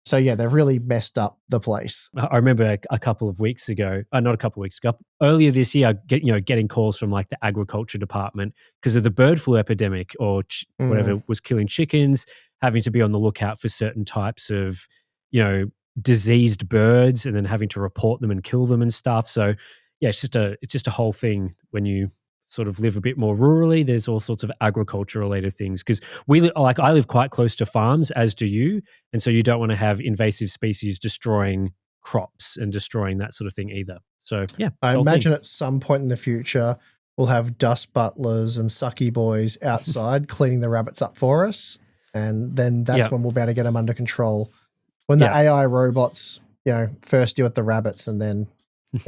So yeah, they've really messed up the place. I remember a couple of weeks ago, not a couple of weeks ago, earlier this year, getting calls from like the agriculture department because of the bird flu epidemic or whatever was killing chickens, having to be on the lookout for certain types of, you know, diseased birds and then having to report them and kill them and stuff. So yeah, it's just a whole thing when you sort of live a bit more rurally. There's all sorts of agriculture related things because I live quite close to farms, as do you, and so you don't want to have invasive species destroying crops and destroying that sort of thing either. So yeah, I imagine at some point in the future we'll have dust butlers and sucky boys outside cleaning the rabbits up for us, and then that's when we'll be able to get them under control. When the AI robots, you know, first deal with the rabbits, and then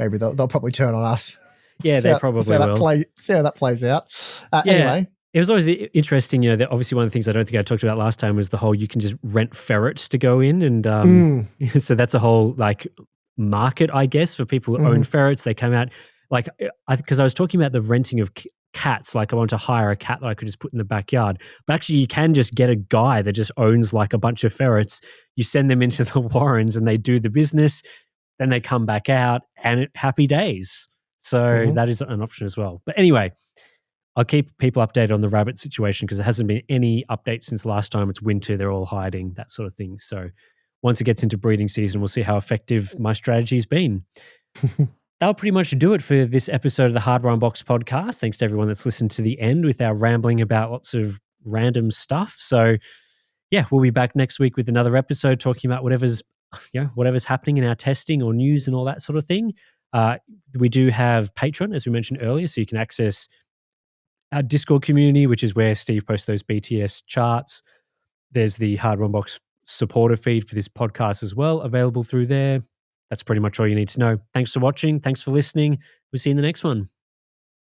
maybe they'll probably turn on us. Yeah, they probably will. See how that plays out. Anyway. It was always interesting, you know, that obviously one of the things I don't think I talked about last time was the whole you can just rent ferrets to go in. And so that's a whole like market, I guess, for people who own ferrets. They come out like, because I was talking about the renting of cats, like I want to hire a cat that I could just put in the backyard. But actually you can just get a guy that just owns like a bunch of ferrets. You send them into the warrens and they do the business. then they come back out and happy days. So that is an option as well. But anyway, I'll keep people updated on the rabbit situation because there hasn't been any updates since last time. It's winter, they're all hiding, that sort of thing. So once it gets into breeding season, we'll see how effective my strategy's been. That'll pretty much do it for this episode of the Hardware Unboxed podcast. Thanks to everyone that's listened to the end with our rambling about lots of random stuff. So yeah, we'll be back next week with another episode talking about whatever's happening in our testing or news and all that sort of thing. We do have Patreon, as we mentioned earlier, so you can access our Discord community, which is where Steve posts those BTS charts. There's the Hardware Unboxed supporter feed for this podcast as well, available through there. That's pretty much all you need to know. Thanks for watching. Thanks for listening. We'll see you in the next one.